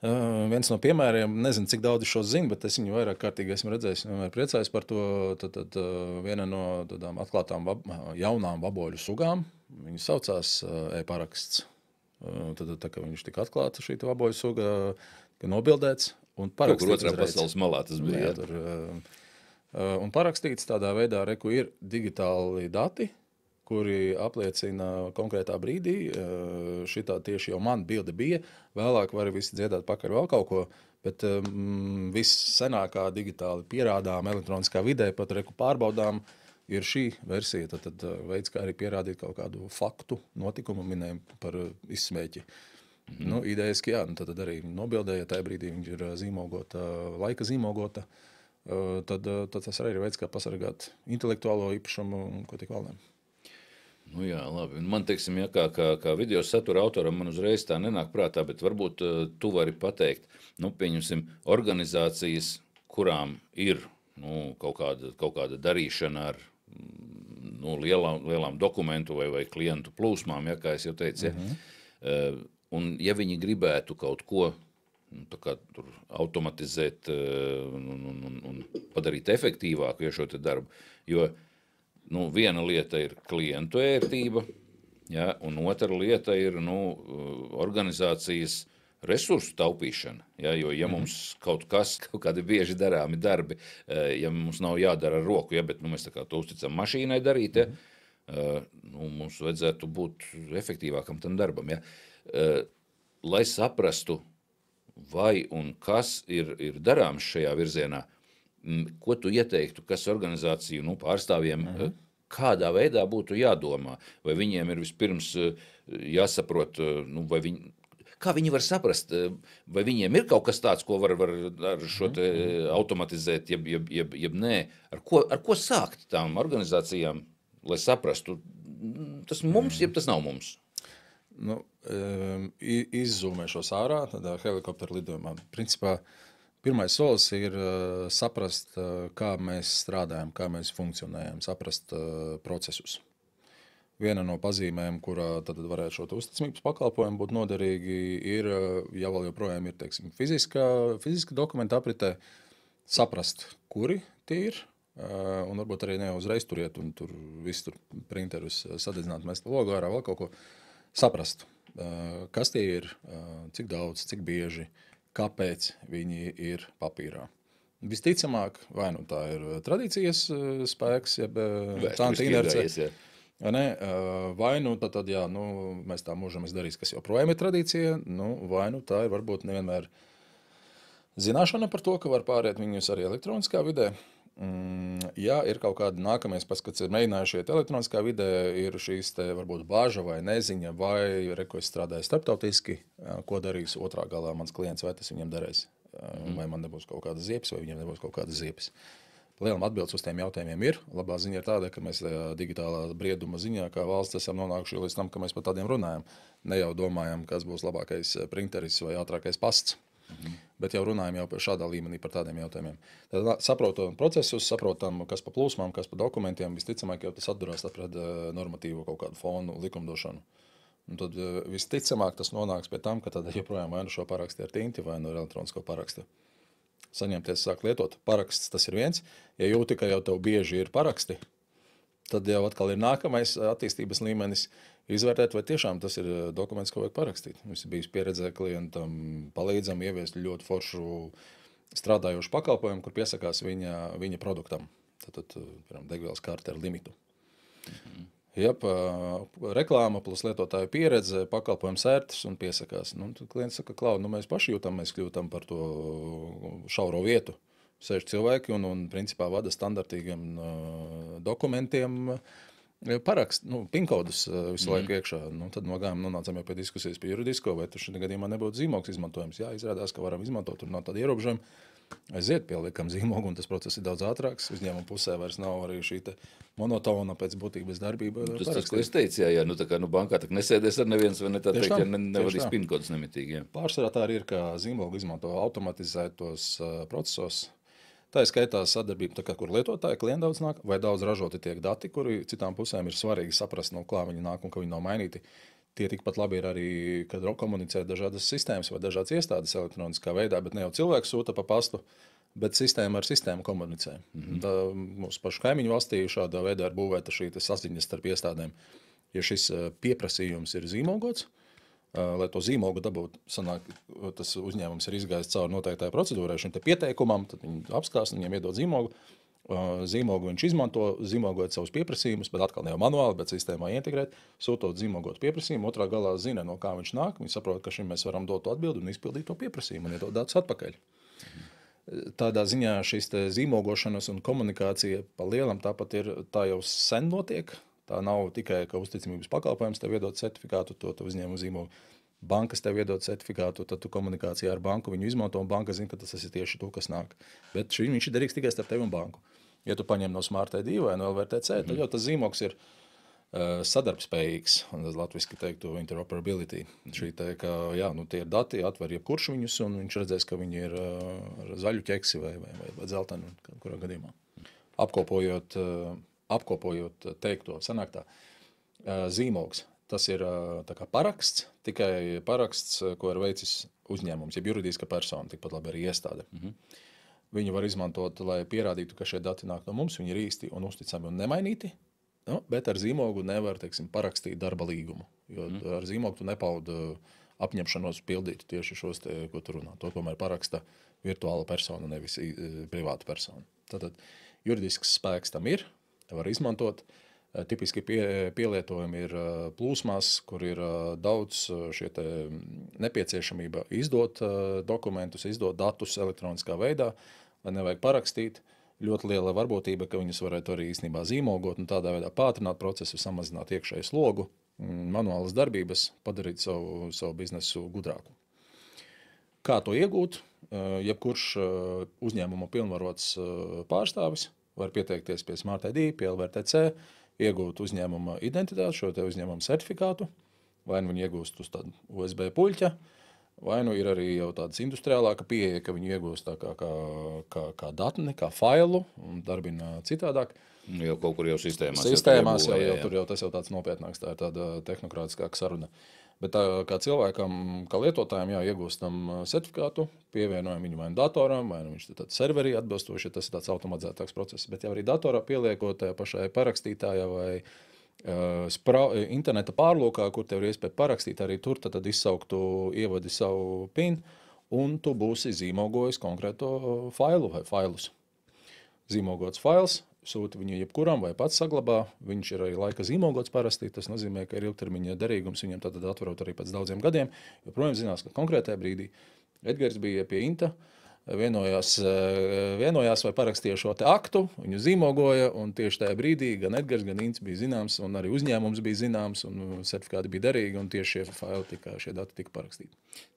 Viens no piemēriem, nezinu, cik daudz šo zinu, bet es viņu vairāk kārtīgi esmu redzējis, vienmēr priecājos par to. Tad viena no tādām atklātām jaunām vaboļu sugām, viņu saucās e-paraksts. Tad tā kā viņš tika atklāta šī vaboļu suga, ka nobildēts un parakstīts. Kaut kur otrā pasaules malā tas bija. Jā, un parakstīts tādā veidā, reku ir digitāli dati, kuri apliecina konkrētā brīdī, šitā tieši jau man bilde bija, vēlāk var visi dziedāt pakaļ vēl kaut ko, bet viss senākā digitāli pierādām elektroniskā vidē, pat reku pārbaudām, ir šī versija, tad veids, kā arī pierādīt kaut kādu faktu, notikumu minējumu par izsmēķi. Idejaski, jā, tad arī nobildēja, tajā brīdī viņš ir zīmogota, laika zīmogota, tad tas arī ir veids, kā pasargāt intelektuālo īpašumu un ko tik vēl ne. Jā, labi. Man, teiksim, ja, kā video satura autoram man uzreiz tā nenāk prātā, bet varbūt tu vari pateikt, pieņemsim, organizācijas kurām ir kaut kāda darīšana ar lielām dokumentu vai klientu plūsmām, ja, kā es jau teicu. Ja. Un ja viņi gribētu kaut ko tā kā tur automatizēt un padarīt efektīvāku, ja, šo te darbu, jo viena lieta ir klientu ērtība, ja, un otra lieta ir organizācijas resursu taupīšana, ja, jo ja mums kaut kādi bieži darāmi darbi, ja mums nav jādara ar roku, ja, bet mēs tā kā to uzticam mašīnai darīt, ja, mums vajadzētu būt efektīvākam tam darbam. Ja. Lai saprastu, vai un kas ir darāms šajā virzienā, ko tu ieteiktu, kas organizāciju pārstāvjiem, kādā veidā būtu jādomā, vai viņiem ir vispirms jāsaprot, vai kā viņi var saprast, vai viņiem ir kaut kas tāds, ko var ar šo te automatizēt, jeb nē, ar ko sākt tām organizācijām, lai saprastu, tas mums, jeb tas nav mums? Izzūmēšos ārā tādā helikoptera lidojumā. Principā, pirmais solis ir saprast, kā mēs strādājam, kā mēs funkcionējam, saprast procesus. Viena no pazīmēm, kurā tad varētu šo uzticamības pakalpojumu būt noderīgi, ir, ja vēl joprojām ir, teiksim, fiziska dokumenta apritē, saprast, kuri tie ir, un varbūt arī ne uzreiz turiet un tur visu printerus sadedzināt, mest logo ārā, vēl kaut ko. Saprast, kas tie ir, cik daudz, cik bieži, kāpēc viņi ir papīrā. Visticamāk, vai tā ir tradīcijas spēks, jeb tāda inerce, vai tad jā, mēs tā mūžam darīs, kas joprojām ir tradīcija, vai tā ir varbūt nevienmēr zināšana par to, ka var pāriet viņus arī elektroniskā vidē. Ja ir kaut kādi nākamais paskats, ir mēģinājuši iet elektroniskā vidē, ir šīs te varbūt bāža vai neziņa, vai ko es strādāju starptautiski, ko darīs otrā galā mans klients, vai tas viņam darēs, vai man nebūs kaut kāda ziepes, vai viņam nebūs kaut kāda ziepes. Lielam atbildes uz tiem jautājumiem ir. Labā ziņa ir tāda, ka mēs digitālā brieduma ziņā, kā valsts, esam nonākuši līdz tam, ka mēs par tādiem runājam. Ne jau domājam, kas būs labākais printeris vai ātrākais pasts. Bet jau runājam jau šādā līmenī par tādiem jautājumiem. Tad saprotam procesus, saprotam, kas pa plūsmām, kas pa dokumentiem, visticamāk jau tas atdurās pret normatīvu kaut kādu fonu likumdošanu. Un tad visticamāk tas nonāks pie tam, ka tad joprojām vai šo paraksti ar tinti vai elektronisko parakstu. Saņemties, sāk lietot. Paraksts tas ir viens. Ja jūti, ka jau tev bieži ir paraksti, tad jau atkal ir nākamais attīstības līmenis izvērtēt, vai tiešām tas ir dokuments, ko vajag parakstīt. Mums ir bijis pieredzē klientam, palīdzam ieviest ļoti foršu strādājošu pakalpojumu, kur piesakās viņa produktam. Tad degvielas karte ar limitu. Reklāma plus lietotāju pieredze, pakalpojums ērtas un piesakās. Tad klients saka, Klau, mēs paši mēs kļūtam par to šauro vietu. 6 cilvēki un principā vada standartīgiem dokumentiem parakst, pinkodus visu laiku iekšā. Tad nonācam jau pie diskusijas par juridisko, vai tas šī gadījumā nebūtu zīmogs izmantojums. Jā, izrādās, ka varam izmantot, tur nav tāda ierobežojuma. Aiziet, pieliekam zīmogu, un tas process ir daudz ātrāks. Uzņēmuma pusē vairs nav arī šī monotona pēc būtības darbība. Tas, ko es teicu, tā kā bankā tak nesēdēs ar neviens, vai ne tā teikt, ja nevadīs pinkodus nemitīgi. Jā. Pārsvarā tā arī ir, ka zīmogu izmanto automatizētos procesos. Tā ir skaitā sadarbība, kur lietotāji klienti daudz nāk, vai daudz ražoti tiek dati, kuri citām pusēm ir svarīgi saprast, no kā viņi nāk un ka viņi nav mainīti. Tie tikpat labi ir arī, kad komunicē dažādas sistēmas vai dažādas iestādes elektroniskā veidā, bet ne jau cilvēks sūta pa pastu, bet sistēma ar sistēmu komunicē. Mūsu pašu kaimiņu valstī šādā veidā ir būvēta šī saziņas starp iestādēm. Ja šis pieprasījums ir zīmogots, lai to zīmogu dabūtu, tas uzņēmums ir izgājis cauri noteiktai procedūrai, šim te pieteikumam, tad viņi apskās, viņiem iedod zīmogu. Zīmogu viņš izmanto, zīmogojot savus pieprasījumus, bet atkal ne jau manuāli, bet sistēmā integrēt, sūtot zīmogot pieprasījumu, otrā galā zina, no kā viņš nāk, viņi saprot, ka šim mēs varam dot to atbildi un izpildīt to pieprasījumu un iedot datus atpakaļ. Tādā ziņā šīs zīmogošanas un komunikācija pa lielam tāpat ir, tā jau sen notiek, tā nav tikai, ka uzticamības pakalpojums tev iedod certifikātu, to uzņēmumu zīmogu. Bankas tev iedod certifikātu, tad tu komunikācijā ar banku viņu izmanto, un banka zina, ka tas ir tieši tu, kas nāk. Bet viņš ir derīgs tikai starp tevi un banku. Ja tu paņem no Smart ID vai no LVTC, tad jau tas zīmogs ir sadarbspējīgs, un tas latviski teiktu interoperability. Šī te, ka, jā, nu tie ir dati, atver jebkurš viņus, un viņš redzēs, ka viņi ir ar zaļu ķeksi vai dzeltenu, kurā gadījumā. Apkopojot teikto, sanāk tā, zīmogs. Tas ir tā kā paraksts, tikai paraksts, ko ir veicis uzņēmums, jeb juridiska persona, tikpat labi arī iestāde. Viņu var izmantot, lai pierādītu, ka šie dati nāk no mums, viņi ir īsti un uzticami un nemainīti, nu, bet ar zīmogu nevar, teiksim, parakstīt darba līgumu, jo ar zīmogu tu nepaudi apņemšanos pildīt tieši šos, ko tu runā. To tomēr paraksta virtuāla persona, nevis privāta persona. Tātad juridisks spēks tam ir, var izmantot. Tipiski pielietojumi ir plūsmās, kur ir daudz šie te nepieciešamība izdot dokumentus, izdot datus elektroniskā veidā, lai nevajag parakstīt. Ļoti liela varbūtība, ka viņus varētu arī īstenībā zīmogot un tādā veidā pātrināt procesu, samazināt iekšēju slogu, manuālas darbības, padarīt savu biznesu gudrāku. Kā to iegūt? Jebkurš uzņēmuma pilnvarots pārstāvis var pieteikties pie Smart ID, pie LVRTC, iegūt uzņēmuma identitāti, šo te uzņēmuma certifikātu, vai nu viņi iegūst uz tādu USB puļķa, vai nu ir arī jau tādas industriālāka pieeja, ka viņi iegūst tā kā datni, kā failu un darbina citādāk. Jau kaut kur jau sistēmās. Sistēmās jau tur jau tas jau tāds nopietnāks, tā ir tāda tehnokrātiskāka saruna. Bet tā, kā cilvēkam, kā lietotājiem, iegūstam certifikātu, pievienojam viņu vai datoram, vai viņš ir tāds serverī atbilstoši, tas ir tāds automatizētāks process. Bet jau arī datorā pieliekot pašai parakstītājai vai interneta pārlūkā, kur tev ir iespēja parakstīt, arī tur tad izsauktu ievadi savu PIN, un tu būsi zīmogojis konkrēto failu vai failus. Zīmogots fails, sūti viņu jebkuram vai pats saglabā, viņš ir arī laika zīmogots parasti, tas nozīmē, ka ir ilgtermiņa derīgums viņam tad atvarot arī pēc daudziem gadiem, jo, protams, zinās, ka konkrētajā brīdī Edgars bija pie Inta, vienojās vai parakstīja šo te aktu, viņu zīmogoja, un tieši tajā brīdī gan Edgars, gan Ints bija zināms, un arī uzņēmums bija zināms, un certifikāti bija derīgi, un tieši šie dati tika parakstīti.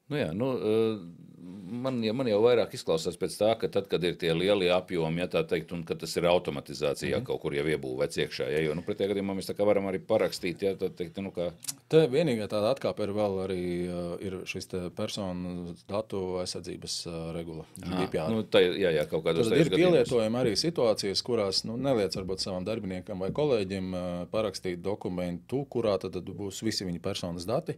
Nu jā, man jau vairāk izklausās pēc tā, ka tad, kad ir tie lielie apjomi, ja tā teikt, un kad tas ir automatizācija, kaut kur jau iebūvēts iekšā, jo, pretējā gadījumā mēs tā kā varam arī parakstīt, ja tā teikt, kā... Te vienīgā tāda atkāpe ir vēl arī ir šis te personu datu aizsardzības regula. Jā, kaut kādos tad ir pielietojumi arī situācijas, kurās, neliec varbūt savam darbiniekam vai kolēģim parakstīt dokumentu, kurā tad būs visi viņa personas dati,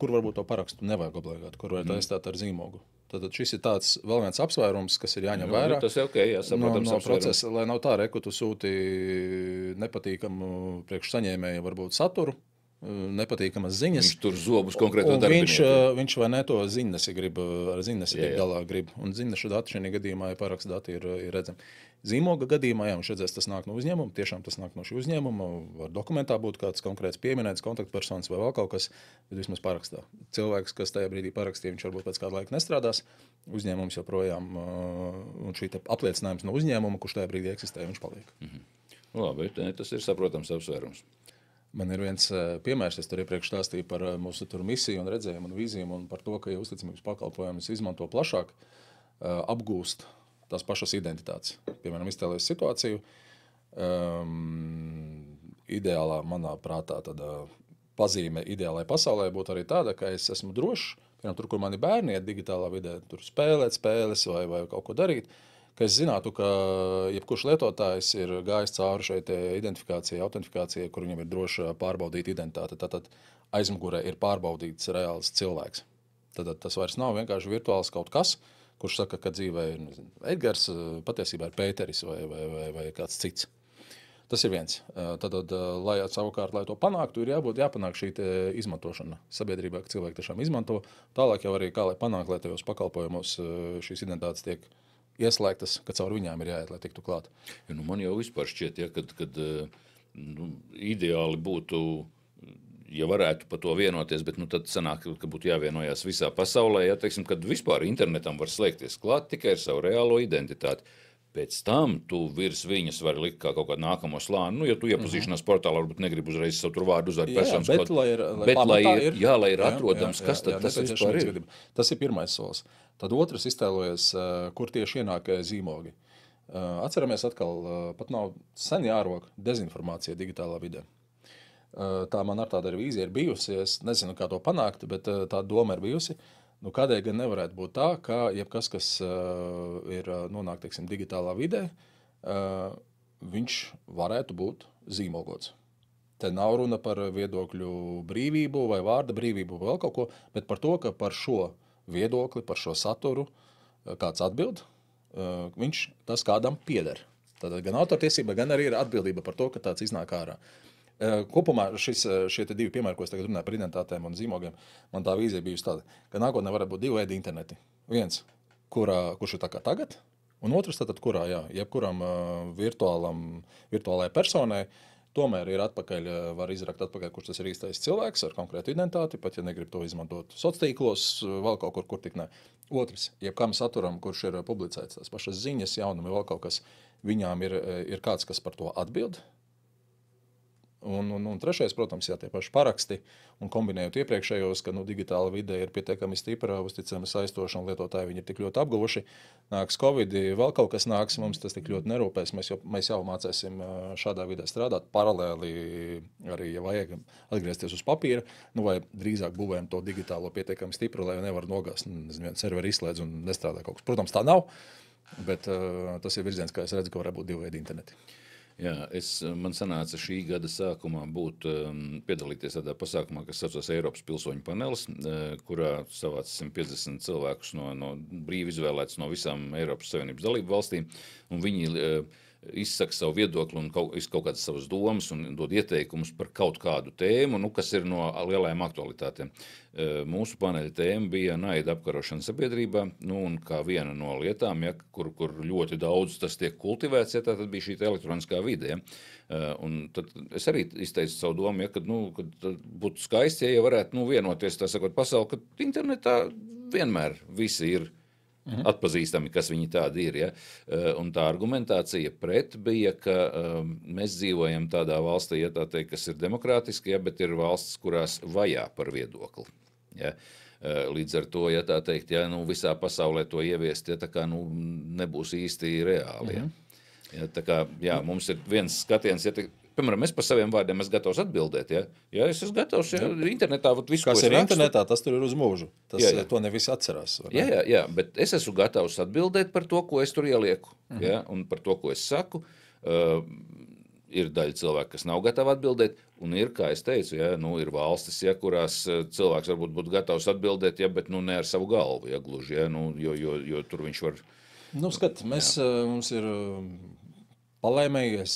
kur varbūt to parakstu nevajag obligāti, kur var aizstāt ar zīmogu. Tad šis ir tāds vēl viens apsvērums, kas ir jāņem vērā. Tas ir okay, saprotams, no procesa, lai nav tā, ka tu sūti nepatīkamu priekš saņēmēju varbūt saturu, nepatīkamas ziņas. Viņš tur zobus konkrēto darbinieku. Viņš vai ne to ziņnesi grib, ar ziņnesi galā grib. Un ziņnešu dati šajā gadījumā, ja paraksta dati ir redzami. Zīmoga gadījumā, viņš redzēs, tas nāk no uzņēmuma, tiešām tas nāk no šī uzņēmuma, var dokumentā būt kāds konkrēts pieminēts, kontaktpersonas vai vēl kaut kas, bet vismaz parakstā. Cilvēks, kas tajā brīdī parakstīja, viņš varbūt pēc kāda laika nestrādās, uzņēmums joprojām, un šī apliecinājums no uzņēmuma, kurš tajā brīdī eksistē, viņš paliek. Labi, tas ir saprotams apsvērums. Man ir viens piemērs, es tur iepriekš stāstīju par mūsu misiju un redzējumu un vīziju un par to, ka, ja uzticamības pakalpojumus izmanto plašāk, apgūst tās pašas identitātes. Piemēram, iztēlies situāciju, ideālā manā prātā tāda pazīme ideālai pasaulē būtu arī tāda, ka es esmu drošs, piemēram, tur, kur mani bērni iet digitālā vidē, tur spēlēt spēles vai kaut ko darīt, ka es zinātu, ka jebkurš lietotājs ir gājis cauri šai identifikācijai, autentifikācijai, kur viņam ir droši pārbaudīt identitāti. Tātad aizmugurē ir pārbaudīts reāls cilvēks. Tad tas vairs nav vienkārši virtuāls kaut kas, kurš saka, ka dzīvē ir Edgars, patiesībā ir Pēteris vai kāds cits. Tas ir viens. Tad, savukārt, lai to panāktu, ir jāpanāk šī izmantošana sabiedrībā, ka cilvēki tiešām izmanto. Tālāk jau arī kā lai panāk, lai tajos pakalpojumos šīs identitātes tiek ieslēgtas, ka caur viņām ir jāiet, lai tiktu klāt. Man jau vispār šķiet, kad ideāli būtu, ja varētu par to vienoties, bet tad sanāk, ka būtu jāvienojās visā pasaulē, teiksim, kad vispār internetam var slēgties klāt tikai ar savu reālo identitāti. Pēc tam tu virs viņas vari likt kā kaut kādu nākamo slāni. Ja tu iepazīšanās portālā, varbūt negribu uzreiz savu tur vārdu uzvārdu personas kodu. Lai ir atrodams, kas tad tas vispār ir. Tas ir pirmais solis. Tad otrs iztēlojas, kur tieši ienāk zīmogi. Atceramies atkal, pat nav sen jārok dezinformācija digitālā vidē. Tā man ar tāda vīzija ir bijusi. Es nezinu, kā to panākt, bet tā doma ir bijusi. Nu, kādēļ gan nevarētu būt tā, ka jebkas, kas ir nonāk, teiksim, digitālā vidē, viņš varētu būt zīmogots. Te nav runa par viedokļu brīvību vai vārda brīvību vai vēl kaut ko, bet par to, ka par šo viedokli, par šo saturu kāds atbild, viņš tas kādam pieder. Tātad gan autortiesība, gan arī ir atbildība par to, ka tāds iznāk ārā. Kopumā šie divi piemēri, ko es tagad runāju par identitātēm un zīmogiem, man tā vīzija bijusi tāda, ka nākotnē varētu būt divi veidi interneti. Viens, kurš ir tā kā tagad, un otrs, tātad, kurā, jebkuram virtuālajai personai tomēr ir atpakaļ, var izrakt atpakaļ, kurš tas ir īstais cilvēks ar konkrētu identitāti, pat ja negrib to izmantot sociālos, vēl kaut kur tik ne. Otrs, jebkam saturam, kurš ir publicēts, tās pašas ziņas, jaunumi, vēl kaut kas, viņām ir kāds, kas par to atbild. Un trešais, protams, tie paši paraksti, un kombinējot iepriekšējos, ka digitāla vide ir pietiekami stipra, uzticami saistoša, un lietotāji viņi ir tik ļoti apguvuši. Nāks Covid, vēl kaut kas nāks, mums tas tik ļoti nerūpēs, mēs jau mācēsim šādā vidē strādāt, paralēli arī, ja vajag atgriezties uz papīra, vai drīzāk būvējam to digitālo pietiekami stipru, lai nevar nogāzt, serveri izslēdz un nestrādā kaut kas. Protams, tā nav, bet tas ir virziens, kā es redzu, ka varētu būt divi veidi interneti. Jā, man sanāca šī gada sākumā piedalīties tādā pasākumā, kas saucas Eiropas pilsoņu panelis, kurā savāca 150 cilvēkus no brīvi izvēlēts no visām Eiropas Savienības dalību valstīm, un viņi izsaka savu viedokli un kaut kādas savas domas un dod ieteikumus par kaut kādu tēmu, kas ir no lielajām aktualitātēm. Mūsu paneļa tēma bija naida apkarošana sabiedrībā, un kā viena no lietām, kur ļoti daudz tas tiek kultivēts, tā tad bija šī elektroniskā vide. Un tad es arī izteicu savu domu, kad būtu skaisti, ja varētu vienoties, tā sakot, pasauli, ka internetā vienmēr visi ir atpazīstami, kas viņi tādi ir. Ja? Un tā argumentācija pret bija, ka mēs dzīvojam tādā valstī, ja tā teikt, kas ir demokrātiski, ja, bet ir valsts, kurās vajā par viedokli. Ja? Līdz ar to, ja tā teikt, ja, visā pasaulē to ieviest, ja, tā kā nebūs īsti reāli. Ja? Ja, tā kā, jā, mums ir viens skatiens, ja piemēram, es par saviem vārdiem esmu gatavs atbildēt. Ja es esmu gatavs, internetā visu, kas ir internetā, tas tur ir uz mūžu. To ne visi atcerās. Jā, bet es esmu gatavs atbildēt par to, ko es tur ielieku. Ja, un par to, ko es saku. Ir daļa cilvēku, kas nav gatavi atbildēt, un ir, kā es teicu, ir valstis, kurās cilvēks varbūt būtu gatavs atbildēt, bet ne ar savu galvu, gluži, jo tur viņš var... Skat, mums ir... Palēmējies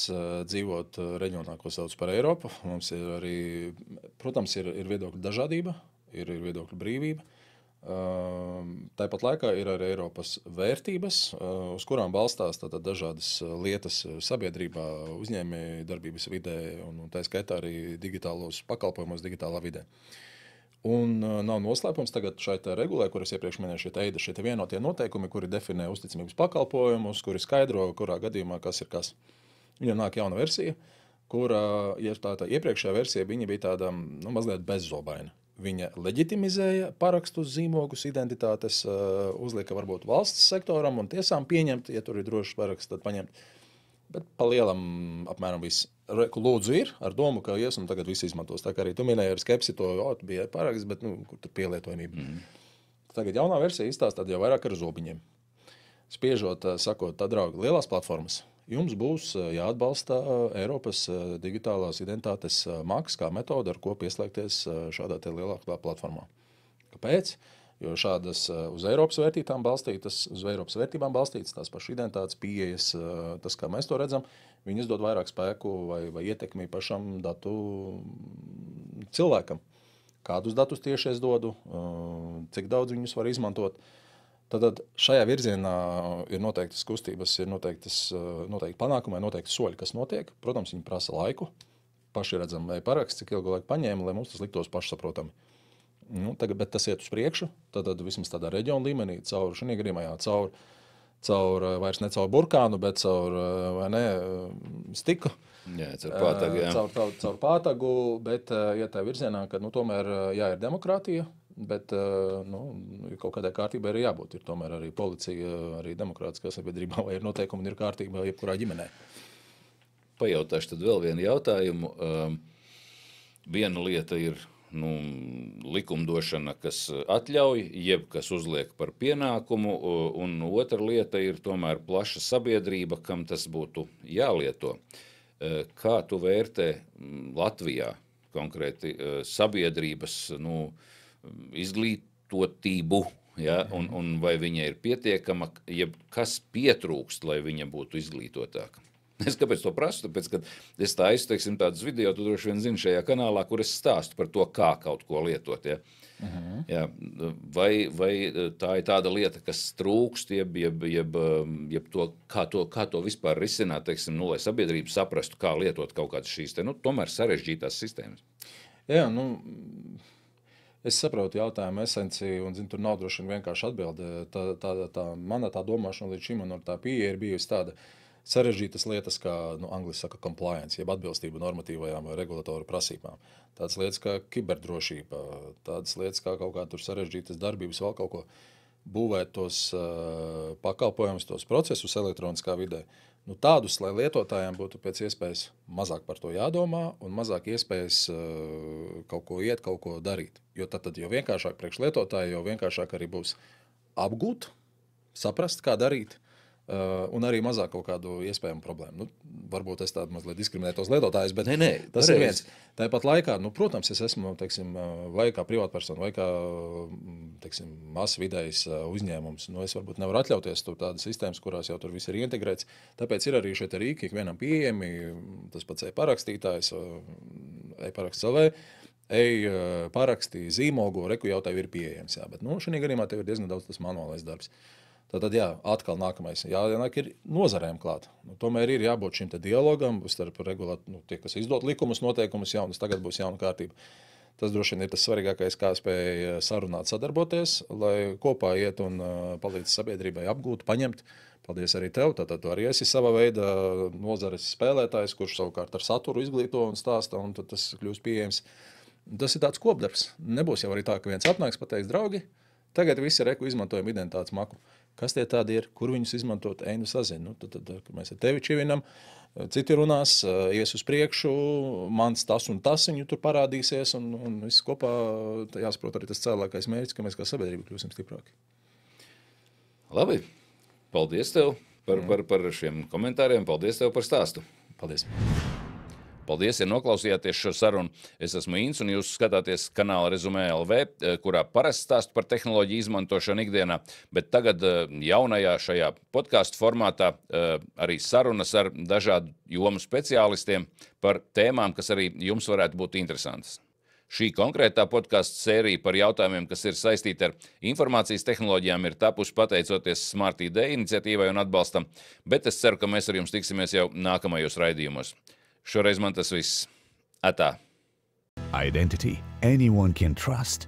dzīvot reģionā, ko sauc par Eiropu. Mums ir arī, protams, ir viedokļu dažādība, ir viedokļu brīvība. Tāpat laikā ir arī Eiropas vērtības, uz kurām balstās dažādas lietas sabiedrībā, uzņēmēju darbības vidē un tā skaitā arī digitālos pakalpojumos, digitālā vidē. Un nav noslēpums tagad šai regulē, kuras iepriekš minēju, šie vienotie noteikumi, kuri definē uzticamības pakalpojumus, kuri skaidro, kurā gadījumā kas ir kas. Viņam nāk jauna versija, kura, ja tā iepriekšējā versija, viņa bija tāda mazliet bezzobaina. Viņa leģitimizēja parakstus, zīmogus, identitātes, uzlika varbūt valsts sektoram un tiesām pieņemt, ja tur ir drošs paraksts, tad paņemt. Bet pa lielam apmēram viss. Lūdzu ir ar domu, ka iesam tagad visi izmantos. Tā kā arī tu minēji ar skepsi to, bija paraksts, bet kur tur pielietojamība. Tagad jaunā versija izstāsta jau vairāk ar zobiņiem. Spiežot, sakot, draugi, lielās platformas, jums būs jāatbalsta Eiropas digitālās identitātes maksa kā metode, ar ko pieslēgties šādā te lielākā platformā. Kāpēc? Jo šādas uz Eiropas vērtībām balstītas, tās pašas identitātes pieejas, tas, kā mēs to redzam, viņas dod vairāk spēku vai ietekmi pašam datu cilvēkam. Kādus datus tieši es dodu, cik daudz viņus var izmantot. Tad šajā virzienā ir noteiktas kustības, ir noteikti panākumi, noteikti soļi, kas notiek. Protams, viņi prasa laiku. Paši redzam, paraksts, cik ilgu laiku paņēma, lai mums tas liktos pašsaprotami. Bet tas iet uz priekšu, tad vismaz tādā reģiona līmenī, caur šī gadījumā, vairs ne caur burkānu, bet caur stiku. Jā, caur pātagu, jā. Caur pātagu, bet ja tā virzienā, ka tomēr ir demokrātija, bet kaut kādai kārtībai ir jābūt. Ir tomēr arī policija, arī demokrātiskā sabiedrībā, vai ir noteikumi un ir kārtība jebkurā ģimenē. Pajautāšu tad vēl vienu jautājumu. viena lieta ir likumdošana, kas atļauj, jeb kas uzliek par pienākumu, un otra lieta ir tomēr plaša sabiedrība, kam tas būtu jālieto. Kā tu vērtē Latvijā konkrēti sabiedrības izglītotību, ja, un vai viņa ir pietiekama, jeb kas pietrūkst, lai viņa būtu izglītotāka? Es kāpēc to prasu? Tāpēc, kad es taisu, teiksim, tādus video, tu droši vien zini šajā kanālā, kur es stāstu par to, kā kaut ko lietot. Ja? Ja, vai tā ir tāda lieta, kas trūkst, jeb to, kā to vispār risināt, teiksim, lai sabiedrība saprastu, kā lietot kaut kādas šīs tomēr sarežģītās sistēmas? Jā, es saprotu jautājumu esenciju, un tur nav droši vien vienkārši atbilde. Mana domāšana līdz šim, un tā pieeja ir bijusi tāda sarežģītas lietas, kā angliski saka compliance, jeb atbilstība normatīvajām vai regulatoru prasībām. Tādas lietas kā kiberdrošība, tādas lietas kā kaut kā tur sarežģītas darbības, vēl kaut ko būvēt tos pakalpojumus, tos procesus elektroniskā vidē. Tādus, lai lietotājiem būtu pēc iespējas mazāk par to jādomā un mazāk iespējas kaut ko iet, kaut ko darīt. Jo tad jau vienkāršāk priekš lietotāji, jo vienkāršāk arī būs apgūt, saprast, kā darīt, un arī mazāk kaut kādu iespējamu problēmu. Varbūt es tādu mazliet diskriminēju tos lietotājus, bet tas ir viens. Tāpat laikā, protams, es esmu, teiksim, vai kā privātpersona, vai kā, teiksim, mazs vidējs uzņēmums. Es varbūt nevaru atļauties tādas sistēmas, kurās jau tur viss ir integrēts. Tāpēc ir arī šeit rīki, ikvienam pieejami, tas pats e-parakstītājs, e-paraksts LV, parakstī, zīmogo, reku jau tev ir pieejams. Jā, bet šajā gadījumā tev ir diezgan daudz tas manuālais darbs. Tātad, jā, atkal nākamais. Jānāk ir nozarēm klāt. Tomēr ir jābūt šim te dialogam starp tie, kas izdod likumus, noteikumus jaunas, tagad būs jauna kārtība. Tas droši vien ir tas svarīgākais, kā spēj sarunāt, sadarboties, lai kopā iet un palīdz sabiedrībai apgūt, paņemt. Paldies arī tev. Tātad tu arī esi sava veida nozares spēlētājs, kurš savukārt ar saturu izglīto un stāsta, un tad tas kļūst pieejams. Tas ir tāds kopdarbs. Nebūs jau arī tā, ka viens atnāks, pateiks, draugi, tagad visi izmantojam identitātes maku. Kas tie tādi ir, kur viņus izmantot, sazinu. Tad mēs ar tevi čivinam, citi runās, ies uz priekšu, mans tas un tas viņu tur parādīsies, un viss kopā jāsaprot arī tas cēlākais mērķis, ka mēs kā sabiedrība kļūsim stiprāki. Labi, paldies tev par šiem komentāriem, paldies tev par stāstu. Paldies. Paldies, ja noklausījāties šo sarunu. Es esmu Inns, un jūs skatāties kanāla Rezumē LV, kurā parasti stāstu par tehnoloģiju izmantošanu ikdienā, bet tagad jaunajā šajā podcastu formātā arī sarunas ar dažādu jomu speciālistiem par tēmām, kas arī jums varētu būt interesantas. Šī konkrētā podcastu sērija par jautājumiem, kas ir saistīti ar informācijas tehnoloģijām, ir tapusi pateicoties Smart ID iniciatīvai un atbalstam, bet es ceru, ka mēs ar jums tiksimies jau nākamajos raidījumos. Šoreiz man tas viss. Atā. Identity anyone can trust.